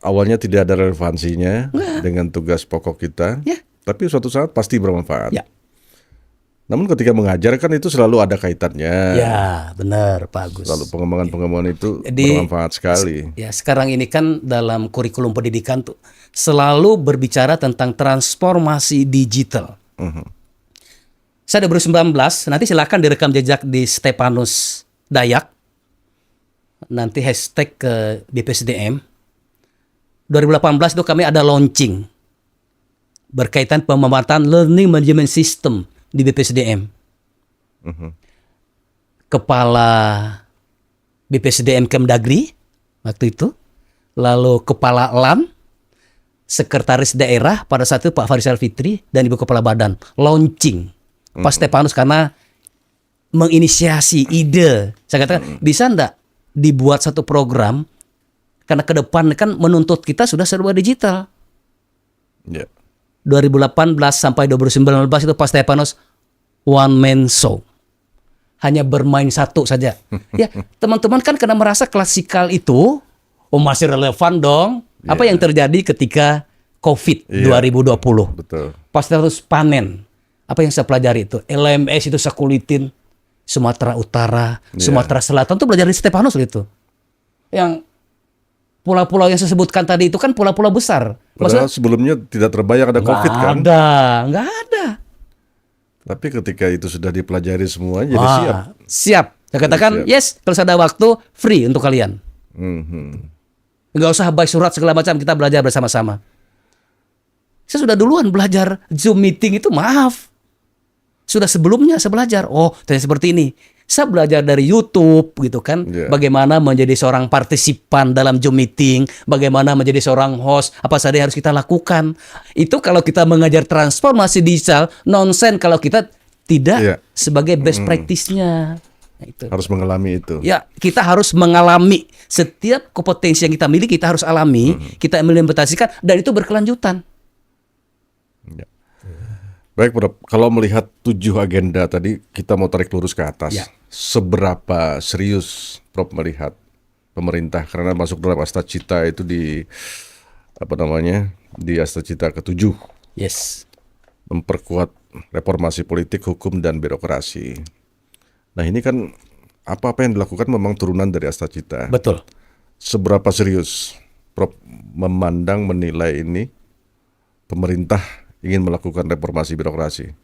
Speaker 1: awalnya tidak ada relevansinya dengan tugas pokok kita, tapi suatu saat pasti bermanfaat.
Speaker 2: Ya.
Speaker 1: Namun ketika mengajar kan itu selalu ada kaitannya.
Speaker 2: Ya, benar Pak Agus.
Speaker 1: Lalu pengembangan itu
Speaker 2: Jadi,
Speaker 1: bermanfaat sekali.
Speaker 2: Ya, sekarang ini kan dalam kurikulum pendidikan tuh selalu berbicara tentang transformasi digital. Saya 2019, nanti silakan direkam jejak di Stepanus Dayak. Nanti hashtag ke BPSDM. 2018 itu kami ada launching berkaitan pemanfaatan learning management system di BPSDM. Kepala BPSDM Kemdagri waktu itu, lalu Kepala LAN, Sekretaris Daerah pada saat itu Pak Farisal Fitri, dan Ibu Kepala Badan launching Pak Stepanus karena menginisiasi ide. Saya katakan bisa enggak dibuat satu program karena ke depan kan menuntut kita sudah serba digital.
Speaker 1: Ya.
Speaker 2: 2018 sampai 2019 itu Pak Stepanus one man show. Hanya bermain satu saja. Ya, teman-teman kan karena merasa klasikal itu masih relevan dong. Apa yang terjadi ketika COVID 2020?
Speaker 1: Betul.
Speaker 2: Pak Stepanus panen. Apa yang saya pelajari itu? LMS itu saya kulitin. Sumatera Utara, Sumatera Selatan tuh belajar di Stepanus itu. Yang pulau-pulau yang saya sebutkan tadi itu kan pulau-pulau besar.
Speaker 1: Padahal sebelumnya tidak terbayang ada COVID kan?
Speaker 2: Nggak ada.
Speaker 1: Tapi ketika itu sudah dipelajari semua, jadi siap.
Speaker 2: Siap. Saya katakan, yes, kalau ada waktu, free untuk kalian. Nggak usah baik surat segala macam, kita belajar bersama-sama. Saya sudah duluan belajar Zoom meeting itu, maaf. Sudah sebelumnya saya belajar, ternyata seperti ini. Saya belajar dari YouTube gitu kan, bagaimana menjadi seorang partisipan dalam Zoom meeting, bagaimana menjadi seorang host, apa saja yang harus kita lakukan. Itu kalau kita mengajar transformasi digital, nonsen kalau kita tidak sebagai best practice-nya. Nah, itu.
Speaker 1: Harus mengalami itu.
Speaker 2: Ya, kita harus mengalami. Setiap kompetensi yang kita miliki, kita harus alami, kita implementasikan, dan itu berkelanjutan.
Speaker 1: Ya. Baik, Prof. Kalau melihat 7 agenda tadi, kita mau tarik lurus ke atas. Seberapa serius Prof melihat pemerintah karena masuk dalam Astacita itu di di Astacita ke-7.
Speaker 2: Yes.
Speaker 1: Memperkuat reformasi politik, hukum dan birokrasi. Nah, ini kan apa-apa yang dilakukan memang turunan dari Astacita.
Speaker 2: Betul.
Speaker 1: Seberapa serius Prof memandang, menilai ini pemerintah ingin melakukan reformasi birokrasi?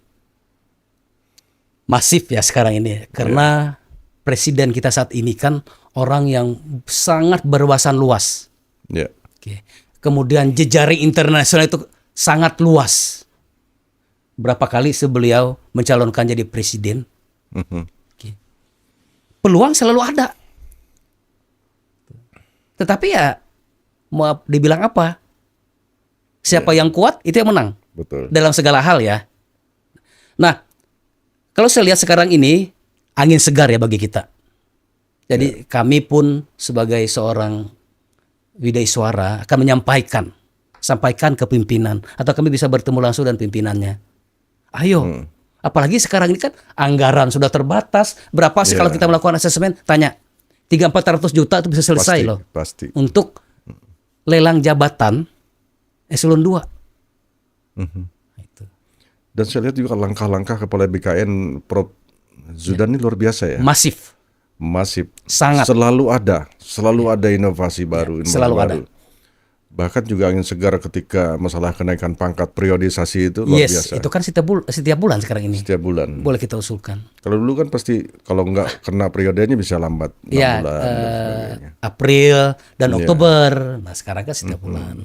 Speaker 2: Masif ya sekarang ini, karena presiden kita saat ini kan orang yang sangat berwawasan luas. Oke. Kemudian jejaring internasional itu sangat luas. Berapa kali beliau mencalonkan jadi presiden? Oke. Peluang selalu ada. Tetapi ya mau dibilang apa? Siapa yang kuat itu yang menang.
Speaker 1: Betul.
Speaker 2: Dalam segala hal ya. Nah, kalau saya lihat sekarang ini angin segar ya bagi kita. Jadi kami pun sebagai seorang widya suara akan sampaikan ke pimpinan atau kami bisa bertemu langsung dengan pimpinannya. Ayo, apalagi sekarang ini kan anggaran sudah terbatas. Berapa sih kalau kita melakukan asesmen? Tanya, 300-400 juta itu bisa selesai loh.
Speaker 1: Pasti.
Speaker 2: Untuk lelang jabatan eselon 2.
Speaker 1: Dan saya lihat juga langkah-langkah kepala BKN Prof Zudan ini luar biasa ya.
Speaker 2: Masif. Sangat.
Speaker 1: Selalu ada inovasi baru.
Speaker 2: Selalu ada.
Speaker 1: Bahkan juga angin segar ketika masalah kenaikan pangkat periodisasi itu luar biasa.
Speaker 2: Itu kan setiap bulan sekarang ini.
Speaker 1: Setiap bulan.
Speaker 2: Boleh kita usulkan.
Speaker 1: Kalau dulu kan pasti kalau nggak kena periodenya bisa lambat 6 bulan.
Speaker 2: April dan Oktober. Nah sekarang kan setiap bulan.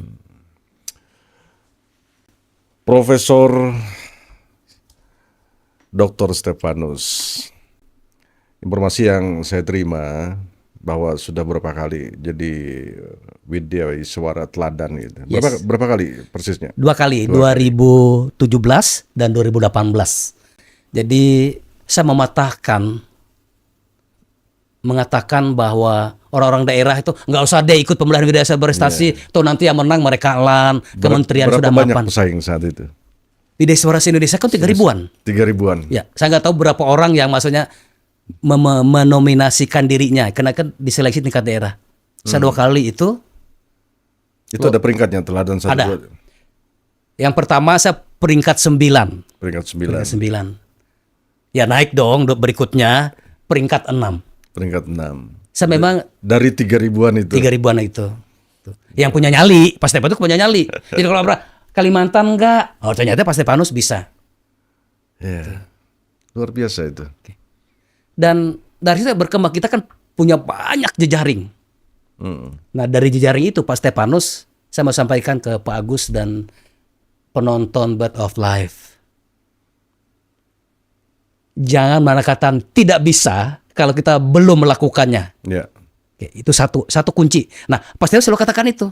Speaker 1: Profesor Dr. Stepanus, informasi yang saya terima bahwa sudah berapa kali jadi widya suara teladan gitu. Berapa kali persisnya?
Speaker 2: 2 kali, 2017 dan 2018. Jadi saya mengatakan bahwa orang-orang daerah itu nggak usah deh ikut pemilihan desa berprestasi, toh nanti yang menang mereka kementerian
Speaker 1: Berapa
Speaker 2: sudah
Speaker 1: banyak
Speaker 2: mapan.
Speaker 1: pesaing saat itu?
Speaker 2: Di Desa Indonesia kan 3.000-an.
Speaker 1: 3.000-an.
Speaker 2: Ya, saya nggak tahu berapa orang yang maksudnya menominasikan dirinya, karena kan diseleksi tingkat daerah. Saya 2 kali itu.
Speaker 1: Itu ada peringkatnya, teladan 1,
Speaker 2: Ada.
Speaker 1: 2.
Speaker 2: Yang pertama saya peringkat 9.
Speaker 1: Peringkat 9.
Speaker 2: Peringkat 9. Ya naik dong berikutnya peringkat 6.
Speaker 1: Peringkat 6.
Speaker 2: Saya memang
Speaker 1: Dari 3.000-an itu.
Speaker 2: 3.000-an itu. Tuh. Yang punya nyali, Pak Stepanus punya nyali. Jadi kalau Kalimantan enggak, oh ternyata Pak Stepanus bisa.
Speaker 1: Ya. Luar biasa itu.
Speaker 2: Dan dari situ berkembang, kita kan punya banyak jejaring. Nah dari jejaring itu Pak Stepanus, saya mau sampaikan ke Pak Agus dan penonton Bird of Life. Jangan mengatakan tidak bisa kalau kita belum melakukannya.
Speaker 1: Ya.
Speaker 2: Oke, itu satu kunci. Nah, Pak Stepanus selalu katakan itu.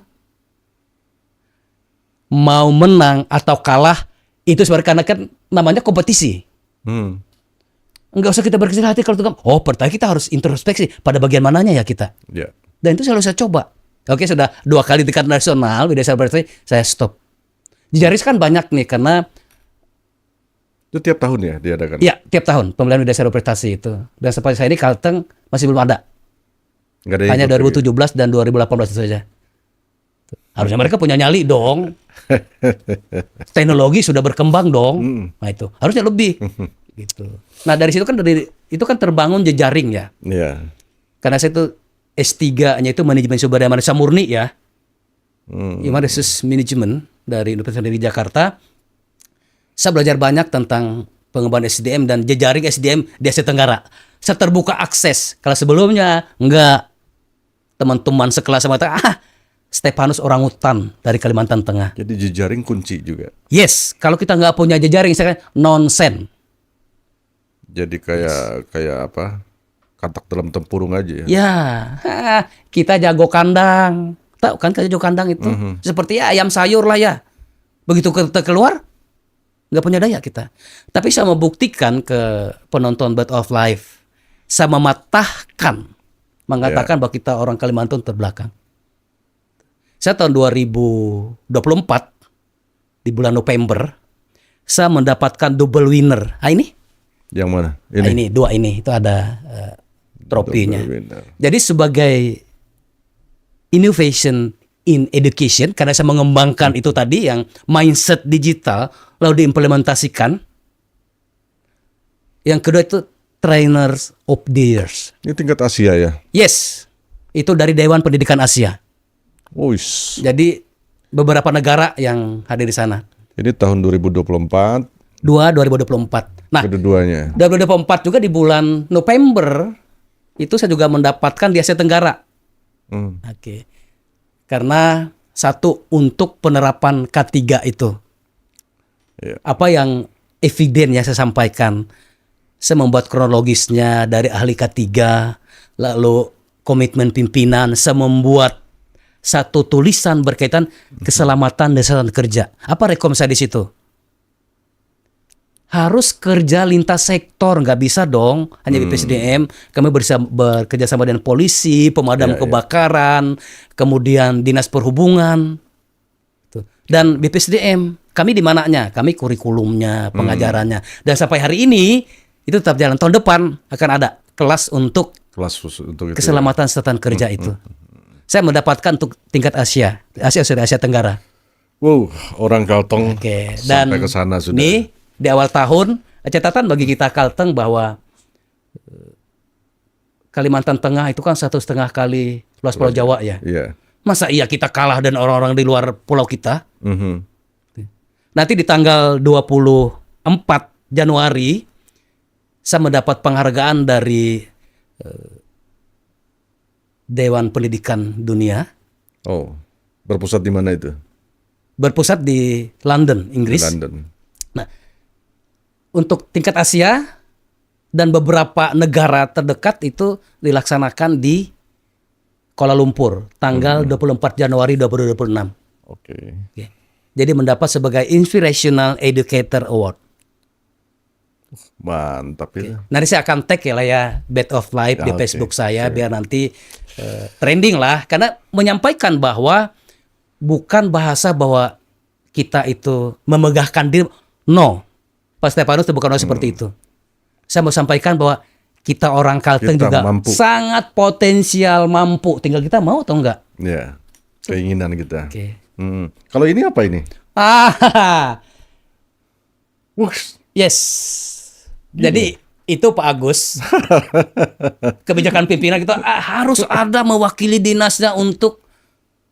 Speaker 2: Mau menang atau kalah itu sebenarnya karena kan namanya kompetisi. Enggak usah kita berkecil hati kalau pertama kita harus introspeksi pada bagian mananya ya kita.
Speaker 1: Ya.
Speaker 2: Dan itu selalu saya coba. Oke, sudah 2 kali tingkat nasional di desa berprestasi, saya stop. Jejaring kan banyak nih karena
Speaker 1: Itu tiap tahun ya diadakan?
Speaker 2: ya tiap tahun pemilihan desa berprestasi itu. Dan sampai saya ini Kalteng masih belum ada.
Speaker 1: Nggak ada yang
Speaker 2: Hanya
Speaker 1: ikut
Speaker 2: 2017 dan 2018 itu saja. Harusnya mereka punya nyali dong. Teknologi sudah berkembang dong. Nah itu harusnya lebih. Gitu. Nah dari situ kan itu kan terbangun jejaring ya.
Speaker 1: Iya.
Speaker 2: Karena saya itu S3-nya itu manajemen sumber daya manusia murni ya. Human Resource Management dari Universitas di Jakarta. Saya belajar banyak tentang pengembangan SDM dan jejaring SDM di Asia Tenggara. Saya terbuka akses. Kalau sebelumnya enggak, teman-teman sekelas saya mengatakan, Stepanus orangutan dari Kalimantan Tengah.
Speaker 1: Jadi jejaring kunci juga.
Speaker 2: Yes, kalau kita nggak punya jejaring, saya nonsen.
Speaker 1: Jadi kayak apa? Katak dalam tempurung aja ya.
Speaker 2: Ya, kita jago kandang. Tahu kan jago kandang itu? Seperti ya ayam sayur lah ya. Begitu kita keluar, nggak punya daya kita. Tapi saya membuktikan ke penonton Bird of Life. Saya mengatakan bahwa kita orang Kalimantan terbelakang. Saya tahun 2024 di bulan November saya mendapatkan double winner. Ah ini?
Speaker 1: Yang mana?
Speaker 2: Ini. Ini 2 ini itu ada tropinya. Jadi sebagai innovation in education karena saya mengembangkan itu tadi yang mindset digital lalu diimplementasikan. Yang kedua itu trainers of the years.
Speaker 1: Ini tingkat Asia ya?
Speaker 2: Yes. Itu dari Dewan Pendidikan Asia.
Speaker 1: Wush.
Speaker 2: Jadi beberapa negara yang hadir di sana.
Speaker 1: Ini tahun 2024.
Speaker 2: 2024. Nah,
Speaker 1: kedua-duanya.
Speaker 2: 2024 juga di bulan November itu saya juga mendapatkan di Asia Tenggara. Oke. Karena satu untuk penerapan K3 itu.
Speaker 1: Ya.
Speaker 2: Apa yang eviden yang saya sampaikan. Saya membuat kronologisnya dari ahli K3, lalu komitmen pimpinan, saya membuat satu tulisan berkaitan keselamatan dan kesehatan kerja. Apa rekom saya di situ? Harus kerja lintas sektor, nggak bisa dong hanya BPSDM. Kami bekerja sama dengan polisi, pemadam kebakaran, kemudian dinas perhubungan, dan BPSDM. Kami di mananya? Kami kurikulumnya, pengajarannya, dan sampai hari ini itu tetap jalan. Tahun depan akan ada kelas untuk
Speaker 1: itu
Speaker 2: keselamatan kesehatan kerja itu. Saya mendapatkan untuk tingkat Asia Tenggara.
Speaker 1: Wow, orang Kalteng
Speaker 2: Dan
Speaker 1: sampai ke sana sudah.
Speaker 2: Nih di awal tahun catatan bagi kita Kalteng bahwa Kalimantan Tengah itu kan 1,5 kali luas Pulau Jawa ya.
Speaker 1: Iya.
Speaker 2: Masa iya kita kalah dan orang-orang di luar pulau kita? Nanti di tanggal 24 Januari saya mendapat penghargaan dari Dewan Pendidikan Dunia.
Speaker 1: Oh, berpusat di mana itu?
Speaker 2: Berpusat di London, Inggris.
Speaker 1: London.
Speaker 2: Nah, untuk tingkat Asia dan beberapa negara terdekat itu dilaksanakan di Kuala Lumpur, tanggal 24 Januari 2026.
Speaker 1: Oke.
Speaker 2: Jadi mendapat sebagai Inspirational Educator Award.
Speaker 1: Mantap itu.
Speaker 2: Nanti saya akan tag ya lah ya Bed of Life di
Speaker 1: Oke,
Speaker 2: Facebook saya biar nanti trending lah, karena menyampaikan bahwa bukan bahasa bahwa kita itu memegahkan diri. No, Pak Stefanus itu bukan orang seperti itu. Saya mau sampaikan bahwa kita orang Kalteng
Speaker 1: Kita
Speaker 2: juga
Speaker 1: mampu.
Speaker 2: sangat potensial mampu, tinggal kita mau atau enggak.
Speaker 1: Ya, keinginan kita.
Speaker 2: Oke.
Speaker 1: Kalau ini apa ini? Wuks.
Speaker 2: Yes. Jadi itu Pak Agus, kebijakan pimpinan kita harus ada mewakili dinasnya untuk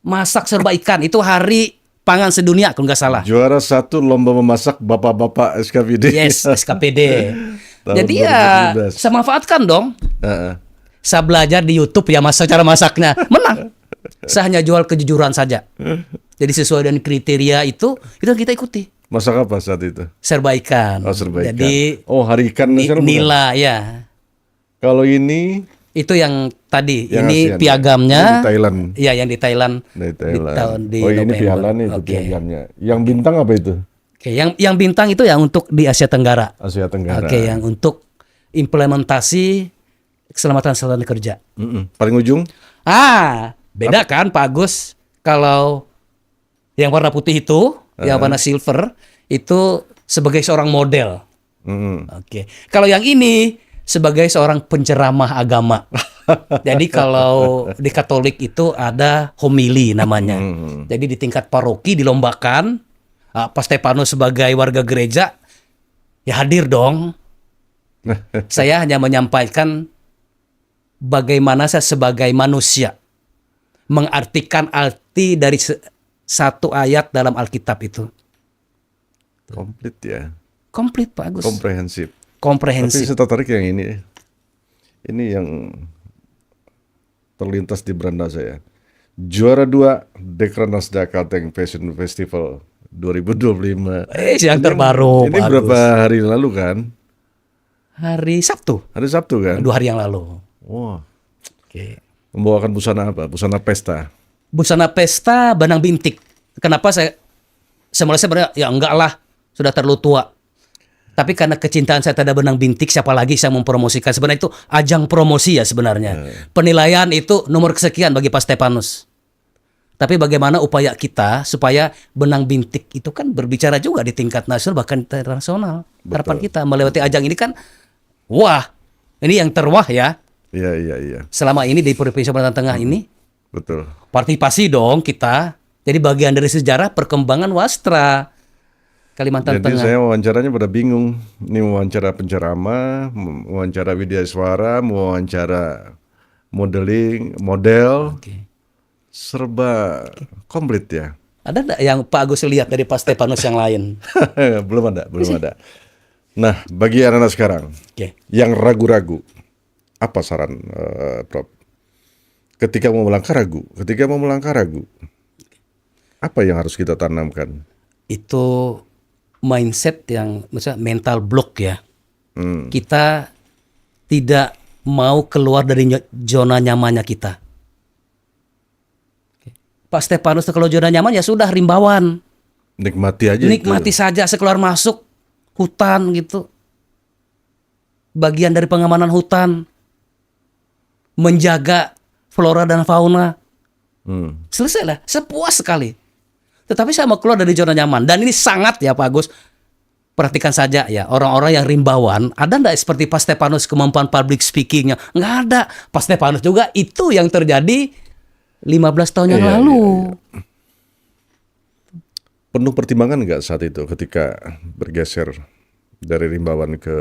Speaker 2: masak serba ikan. Itu hari pangan sedunia kalau nggak salah.
Speaker 1: Juara 1 lomba memasak bapak-bapak SKPD.
Speaker 2: Yes, SKPD.
Speaker 1: Tahun
Speaker 2: Jadi ya
Speaker 1: 2017.
Speaker 2: saya manfaatkan dong.
Speaker 1: Heeh.
Speaker 2: Saya belajar di YouTube ya cara masaknya. Menang. Saya hanya jual kejujuran saja. Jadi sesuai dengan kriteria itu kita ikuti.
Speaker 1: Masak apa saat itu?
Speaker 2: Serba ikan.
Speaker 1: Oh, serba ikan.
Speaker 2: Jadi
Speaker 1: Hari ikan nasional bukan?
Speaker 2: nila ya.
Speaker 1: Kalau ini
Speaker 2: Itu yang tadi,
Speaker 1: yang
Speaker 2: ini
Speaker 1: ASEAN.
Speaker 2: piagamnya.
Speaker 1: Ini di Thailand.
Speaker 2: Iya, yang di Thailand.
Speaker 1: Di Thailand.
Speaker 2: Di
Speaker 1: ini
Speaker 2: November.
Speaker 1: piala nih itu
Speaker 2: Oke.
Speaker 1: piagamnya. Yang bintang apa itu?
Speaker 2: Oke, yang bintang itu ya untuk di Asia Tenggara.
Speaker 1: Asia Tenggara.
Speaker 2: Oke, yang untuk implementasi keselamatan kerja.
Speaker 1: Paling ujung?
Speaker 2: Beda kan Pak Agus? Kalau yang warna putih itu, yang warna silver itu sebagai seorang model. Oke. Kalau yang ini sebagai seorang penceramah agama. Jadi kalau di Katolik itu ada homili namanya. Jadi di tingkat paroki dilombakan. Pak Stefanus sebagai warga gereja ya hadir dong. Saya hanya menyampaikan bagaimana saya sebagai manusia mengartikan arti dari satu ayat dalam Alkitab itu.
Speaker 1: Komplit ya.
Speaker 2: Komplit Pak Agus.
Speaker 1: Komprehensif. Tapi
Speaker 2: Komprehensif.
Speaker 1: saya tertarik yang ini. Ini yang terlintas di beranda saya. Juara 2 Dekranasda Kalteng Fashion Festival 2025.
Speaker 2: Yang terbaru
Speaker 1: Ini
Speaker 2: Pak
Speaker 1: berapa
Speaker 2: Agus.
Speaker 1: hari lalu kan?
Speaker 2: Hari Sabtu.
Speaker 1: Hari Sabtu kan?
Speaker 2: 2 hari yang lalu.
Speaker 1: Wah.
Speaker 2: Oke.
Speaker 1: Membawakan busana apa? Busana pesta.
Speaker 2: Busana pesta Benang Bintik. Kenapa saya mulai sebenarnya ya enggak lah, sudah terlalu tua. Tapi karena kecintaan saya terhadap benang bintik, siapa lagi saya mempromosikan. Sebenarnya itu ajang promosi ya sebenarnya. Penilaian itu nomor kesekian bagi Pak Stefanus. Tapi bagaimana upaya kita supaya benang bintik itu kan berbicara juga di tingkat nasional bahkan internasional. Harapan kita melewati ajang ini kan, wah, ini yang terwah ya.
Speaker 1: Iya.
Speaker 2: Selama ini di Provinsi Kalimantan Tengah ini,
Speaker 1: Betul.
Speaker 2: partisipasi dong kita. Jadi bagian dari sejarah perkembangan wastra Kalimantan
Speaker 1: Jadi
Speaker 2: Tengah.
Speaker 1: saya wawancaranya pada bingung. Ini wawancara penceramah, wawancara widya suara, wawancara modeling, model,
Speaker 2: Oke.
Speaker 1: serba komplit ya.
Speaker 2: Ada nggak yang Pak Agus lihat dari Pak Stefanus yang lain?
Speaker 1: belum ada. Nah, bagi anak-anak sekarang
Speaker 2: Oke.
Speaker 1: yang ragu-ragu, apa saran Prof? Ketika mau melangkah ragu, apa yang harus kita tanamkan?
Speaker 2: Itu mindset yang misalnya mental block ya. Kita tidak mau keluar dari zona nyamannya kita. Oke. Pak Stefanus kalau zona nyaman ya sudah rimbawan.
Speaker 1: Nikmati aja
Speaker 2: Nikmati
Speaker 1: itu.
Speaker 2: saja sekeluar masuk hutan gitu. Bagian dari pengamanan hutan. Menjaga flora dan fauna. Selesai lah, sepuas sekali. Tetapi saya mau keluar dari zona nyaman. Dan ini sangat ya Pak Agus. Perhatikan saja ya, orang-orang yang rimbawan, ada nggak seperti Pak Stefanus kemampuan public speakingnya? Nggak ada. Pak Stefanus juga itu yang terjadi 15 tahun yang
Speaker 1: Iya,
Speaker 2: lalu.
Speaker 1: Penuh pertimbangan nggak saat itu ketika bergeser dari rimbawan ke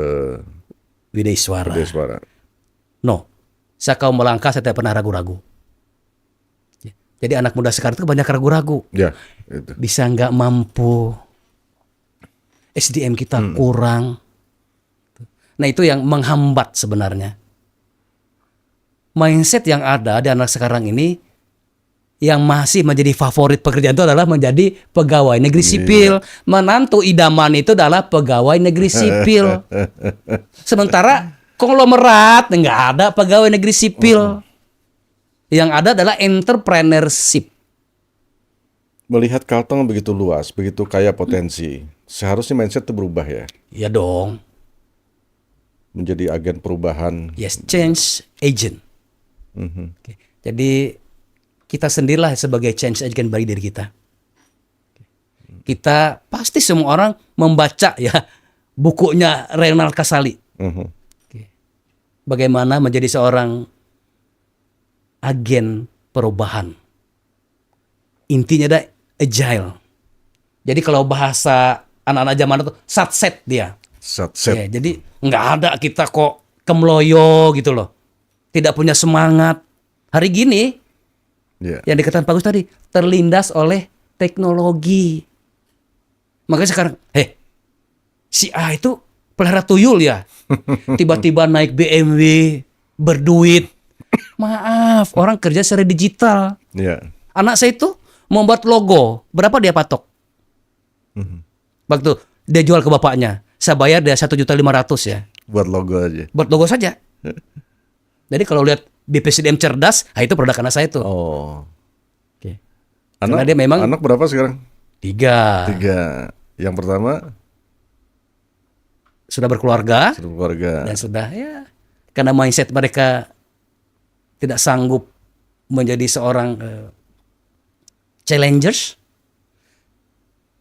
Speaker 2: Widya Suara.
Speaker 1: Deswara?
Speaker 2: No, saya kalau melangkah saya tidak pernah ragu-ragu. Jadi anak muda sekarang itu banyak ragu-ragu.
Speaker 1: Ya, itu.
Speaker 2: Bisa nggak mampu, SDM kita kurang. Nah itu yang menghambat sebenarnya. Mindset yang ada di anak sekarang ini, yang masih menjadi favorit pekerjaan itu adalah menjadi pegawai negeri sipil. Menantu idaman itu adalah pegawai negeri sipil. Sementara konglomerat nggak ada pegawai negeri sipil. Yang ada adalah entrepreneurship.
Speaker 1: Melihat Kalteng begitu luas, begitu kaya potensi, seharusnya mindset itu berubah ya.
Speaker 2: Ya dong.
Speaker 1: menjadi agen perubahan.
Speaker 2: Yes, change agent.
Speaker 1: Mhm.
Speaker 2: Oke. Jadi kita sendirilah sebagai change agent bagi diri kita. Kita pasti semua orang membaca ya bukunya Renal Kasali.
Speaker 1: Mhm.
Speaker 2: Bagaimana menjadi seorang agen perubahan. Intinya ada agile. Jadi kalau bahasa anak-anak zaman itu satset dia.
Speaker 1: Set.
Speaker 2: Ya, jadi nggak ada kita kok kemloyo gitu loh. Tidak punya semangat. Hari gini
Speaker 1: Ya.
Speaker 2: yang dikatakan Pak Gus tadi terlindas oleh teknologi. Makanya sekarang, si A itu pelihara tuyul ya. Tiba-tiba naik BMW, berduit. Maaf, orang kerja secara digital.
Speaker 1: Ya.
Speaker 2: Anak saya itu membuat logo. Berapa dia patok? Waktu dia jual ke bapaknya, saya bayar dia 1.500.000 ya.
Speaker 1: Buat logo aja.
Speaker 2: Buat logo saja. Jadi kalau lihat BPSDM cerdas, itu produk anak saya itu.
Speaker 1: Oh.
Speaker 2: Oke.
Speaker 1: Anak,
Speaker 2: Karena dia memang
Speaker 1: anak berapa sekarang?
Speaker 2: 3.
Speaker 1: 3. Yang pertama
Speaker 2: Sudah berkeluarga
Speaker 1: satu keluarga.
Speaker 2: dan sudah ya karena mindset mereka tidak sanggup menjadi seorang challengers,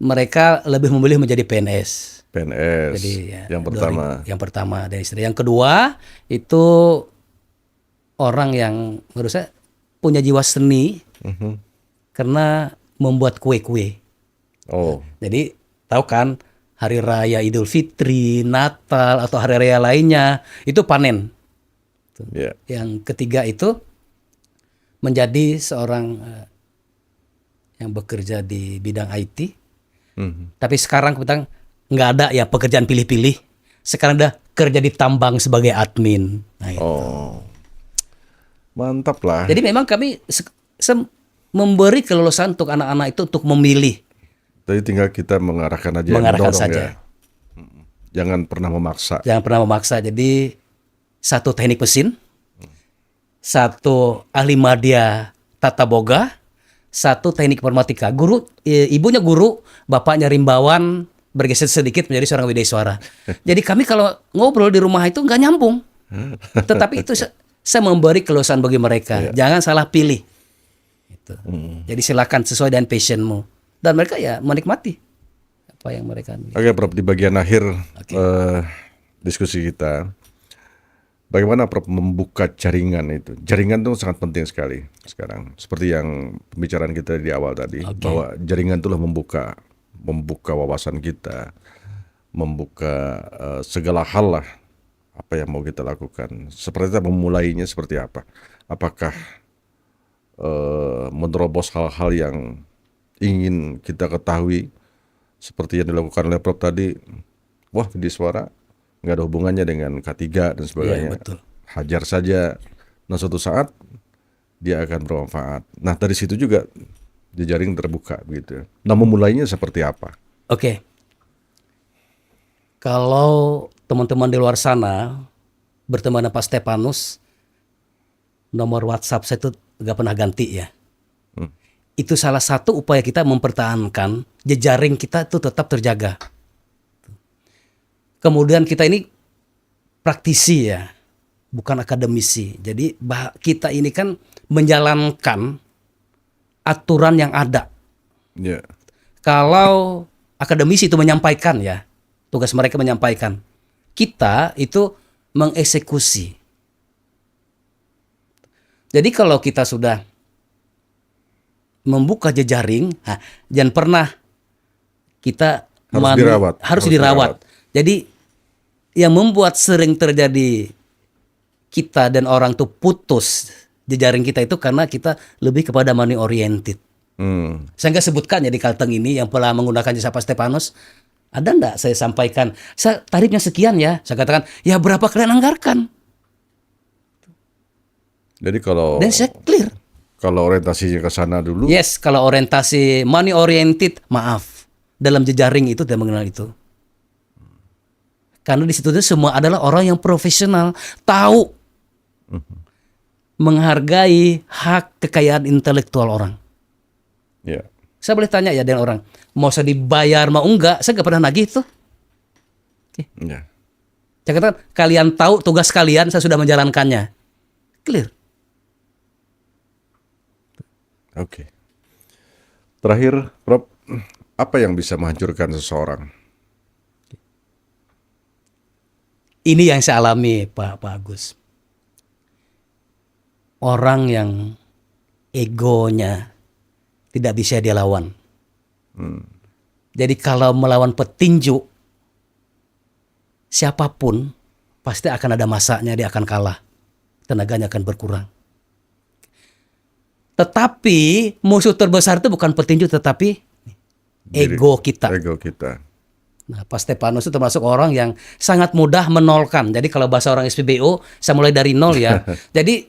Speaker 2: mereka lebih memilih menjadi PNS.
Speaker 1: PNS.
Speaker 2: Jadi ya,
Speaker 1: yang pertama.
Speaker 2: Yang pertama dan istri. Yang kedua itu orang yang menurut saya punya jiwa seni
Speaker 1: Mhm.
Speaker 2: karena membuat kue-kue.
Speaker 1: Oh.
Speaker 2: Jadi tahu kan hari raya Idul Fitri, Natal atau hari raya lainnya itu panen.
Speaker 1: Ya.
Speaker 2: Yang ketiga itu menjadi seorang yang bekerja di bidang IT.
Speaker 1: Mhm.
Speaker 2: Tapi sekarang kebetulan nggak ada ya pekerjaan pilih-pilih. Sekarang udah kerja di tambang sebagai admin. Nah, itu.
Speaker 1: Oh. Mantap lah.
Speaker 2: Jadi memang kami memberi kelulusan untuk anak-anak itu untuk memilih.
Speaker 1: Jadi tinggal kita mengarahkan aja,
Speaker 2: Mengarahkan
Speaker 1: mendorong
Speaker 2: saja.
Speaker 1: ya. Jangan pernah memaksa.
Speaker 2: Jangan pernah memaksa. Jadi satu teknik mesin, satu ahli media tata boga, satu teknik informatika. Guru, ibunya guru, bapaknya rimbawan, bergeser sedikit menjadi seorang widya suara. Jadi kami kalau ngobrol di rumah itu nggak nyambung. Tetapi itu saya memberi kelulusan bagi mereka. Jangan salah pilih. Gitu. Jadi silakan sesuai dengan passionmu. Dan mereka ya menikmati apa yang mereka miliki.
Speaker 1: Oke, Prof, di bagian akhir diskusi kita, bagaimana Prof membuka jaringan itu? Jaringan itu sangat penting sekali sekarang. Seperti yang pembicaraan kita di awal tadi, bahwa jaringan itulah membuka wawasan kita, membuka segala hal lah apa yang mau kita lakukan. Seperti kita memulainya seperti apa? Apakah menerobos hal-hal yang ingin kita ketahui seperti yang dilakukan oleh Prof tadi, wah di suara nggak ada hubungannya dengan K3 dan sebagainya.
Speaker 2: Ya, betul.
Speaker 1: Hajar saja, nah suatu saat dia akan bermanfaat. Nah dari situ juga jejaring terbuka begitu. Nah memulainya seperti apa?
Speaker 2: Oke. Kalau teman-teman di luar sana berteman dengan Pak Stepanus, nomor WhatsApp saya itu nggak pernah ganti ya. Itu salah satu upaya kita mempertahankan jejaring kita itu tetap terjaga. Kemudian kita ini praktisi ya, bukan akademisi. Jadi kita ini kan menjalankan aturan yang ada.
Speaker 1: Ya.
Speaker 2: Kalau akademisi itu menyampaikan ya, tugas mereka menyampaikan. Kita itu mengeksekusi. Jadi kalau kita sudah membuka jejaring, jangan pernah kita harus dirawat. Jadi yang membuat sering terjadi kita dan orang tuh putus jejaring kita itu karena kita lebih kepada money oriented. Saya nggak sebutkan ya di Kalteng ini yang telah menggunakan jasa Pak Stepanus. Ada enggak saya sampaikan, tarifnya sekian ya. Saya katakan, ya berapa kalian anggarkan?
Speaker 1: Jadi kalau
Speaker 2: Dan saya clear.
Speaker 1: Kalau orientasinya ke sana dulu.
Speaker 2: Yes, kalau orientasi money oriented, maaf. Dalam jejaring itu tidak mengenal itu. Karena di situ semua adalah orang yang profesional, tahu menghargai hak kekayaan intelektual orang.
Speaker 1: Ya.
Speaker 2: Saya boleh tanya ya dengan orang, mau saya dibayar mau enggak, saya nggak pernah nagih tuh.
Speaker 1: Ya.
Speaker 2: Saya katakan, kalian tahu tugas kalian, saya sudah menjalankannya. Clear.
Speaker 1: Oke. Terakhir, Prof, apa yang bisa menghancurkan seseorang?
Speaker 2: Ini yang saya alami, Pak Agus. Orang yang egonya tidak bisa dia lawan. Jadi kalau melawan petinju, siapapun pasti akan ada masanya dia akan kalah. Tenaganya akan berkurang. Tetapi musuh terbesar itu bukan petinju tetapi ego kita.
Speaker 1: Ego kita.
Speaker 2: Nah, Pak Stefanus itu termasuk orang yang sangat mudah menolkan. Jadi kalau bahasa orang SPBO, saya mulai dari nol ya. Jadi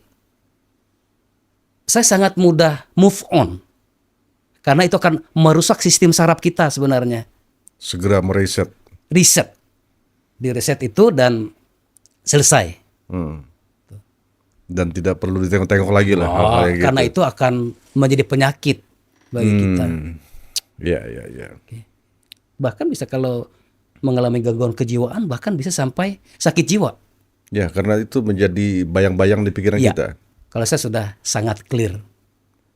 Speaker 2: saya sangat mudah move on. Karena itu akan merusak sistem saraf kita sebenarnya.
Speaker 1: Segera mereset.
Speaker 2: Reset. Di reset itu dan selesai.
Speaker 1: Dan tidak perlu ditengok-tengok lagi lah. hal-hal yang
Speaker 2: Karena
Speaker 1: gitu.
Speaker 2: itu akan menjadi penyakit bagi kita.
Speaker 1: Iya.
Speaker 2: Bahkan bisa kalau mengalami gangguan kejiwaan, bahkan bisa sampai sakit jiwa.
Speaker 1: Ya, karena itu menjadi bayang-bayang di pikiran
Speaker 2: Iya.
Speaker 1: kita.
Speaker 2: Kalau saya sudah sangat clear.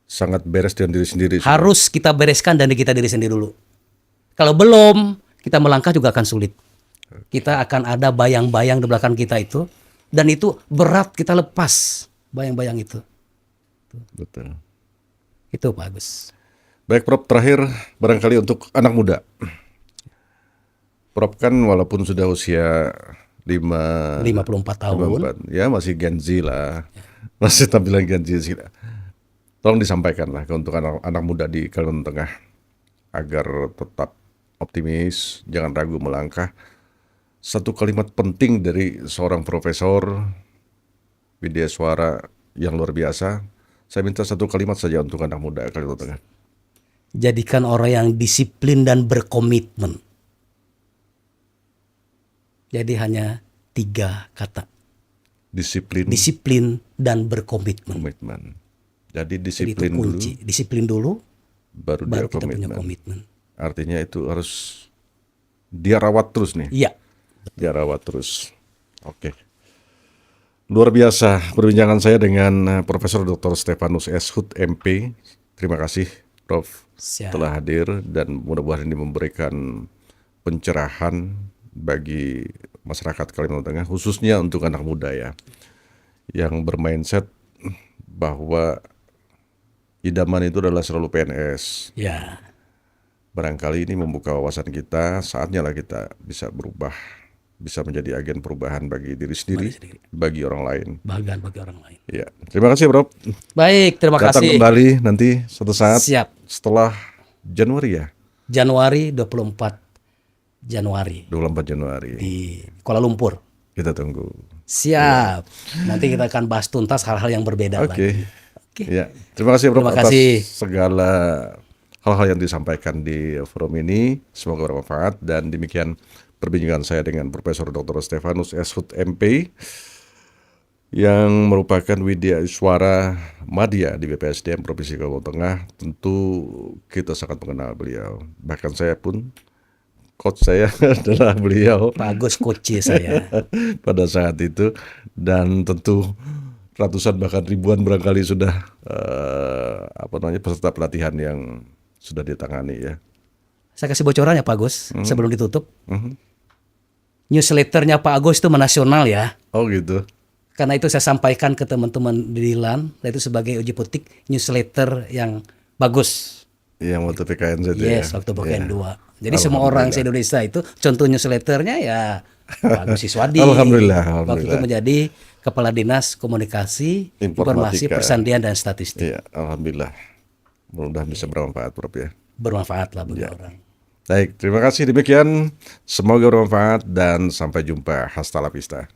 Speaker 1: Sangat beres dengan diri sendiri.
Speaker 2: Harus kita bereskan dari kita diri sendiri dulu. Kalau belum, kita melangkah juga akan sulit. Kita akan ada bayang-bayang di belakang kita itu. Dan itu berat kita lepas bayang-bayang itu.
Speaker 1: Betul.
Speaker 2: Itu Pak Agus.
Speaker 1: Baik, Prof, terakhir barangkali untuk anak muda. Prof kan walaupun sudah usia
Speaker 2: 54 tahun.
Speaker 1: 54, ya masih Gen Z lah. Masih tampilan Gen Z sih. Tolong disampaikan lah untuk anak muda di Kalimantan Tengah agar tetap optimis, jangan ragu melangkah. Satu kalimat penting dari seorang profesor Widya Suara yang luar biasa. Saya minta satu kalimat saja untuk anak muda Kalimantan Tengah.
Speaker 2: Jadikan orang yang disiplin dan berkomitmen. Jadi hanya 3 kata. Disiplin dan berkomitmen.
Speaker 1: Komitmen. Jadi
Speaker 2: Jadi itu
Speaker 1: disiplin dulu,
Speaker 2: kunci. Disiplin dulu,
Speaker 1: baru dia
Speaker 2: kita punya
Speaker 1: komitmen.
Speaker 2: komitmen.
Speaker 1: Artinya itu harus dia rawat terus nih.
Speaker 2: Iya.
Speaker 1: Dia rawat terus. Oke. Luar biasa perbincangan saya dengan Profesor Dr. Stefanus S. Hut MP. Terima kasih Prof
Speaker 2: Siap.
Speaker 1: telah hadir dan mudah-mudahan ini memberikan pencerahan bagi masyarakat Kalimantan Tengah khususnya untuk anak muda ya yang bermindset bahwa idaman itu adalah selalu PNS.
Speaker 2: Ya.
Speaker 1: Barangkali ini membuka wawasan kita, saatnya lah kita bisa berubah, bisa menjadi agen perubahan bagi diri sendiri, bagi orang lain.
Speaker 2: Bagian bagi orang lain.
Speaker 1: Ya, terima kasih Prof.
Speaker 2: Baik, terima
Speaker 1: Datang
Speaker 2: kasih.
Speaker 1: kembali nanti suatu saat
Speaker 2: Siap.
Speaker 1: setelah Januari ya,
Speaker 2: Januari 24 Januari
Speaker 1: 24 Januari.
Speaker 2: di Kuala Lumpur.
Speaker 1: Kita tunggu.
Speaker 2: Siap. Nanti kita akan bahas tuntas hal-hal yang berbeda
Speaker 1: Oke.
Speaker 2: lagi. Oke.
Speaker 1: Ya, terima kasih Prof
Speaker 2: Terima
Speaker 1: atas
Speaker 2: kasih.
Speaker 1: segala hal-hal yang disampaikan di forum ini. Semoga bermanfaat dan demikian perbincangan saya dengan Profesor Dr. Stefanus S. Hut MP yang merupakan Widya Suara Madya di BPSDM Provinsi Kalimantan Tengah. Tentu kita sangat mengenal beliau. Bahkan saya pun coach saya adalah beliau
Speaker 2: Pak Agus coach saya.
Speaker 1: pada saat itu dan tentu ratusan bahkan ribuan barangkali sudah peserta pelatihan yang sudah ditangani ya.
Speaker 2: Saya kasih bocoran ya Pak Agus sebelum ditutup. Newsletternya Pak Agus itu menasional ya.
Speaker 1: Oh gitu.
Speaker 2: Karena itu saya sampaikan ke teman-teman di Dilan, itu sebagai uji petik newsletter yang bagus.
Speaker 1: Yang waktu PKN saja ya.
Speaker 2: Yes, waktu PKN 2. Jadi semua orang se-Indonesia itu contoh newsletternya ya Pak Agus Siswadi.
Speaker 1: Alhamdulillah.
Speaker 2: Waktu itu menjadi Kepala Dinas Komunikasi, Informasi,
Speaker 1: Informatika.
Speaker 2: Persandian dan Statistik.
Speaker 1: Iya, alhamdulillah. Mudah-mudahan bisa bermanfaat Prof ya.
Speaker 2: Bermanfaat lah bagi orang.
Speaker 1: Baik, terima kasih demikian. Semoga bermanfaat dan sampai jumpa. Hasta la vista.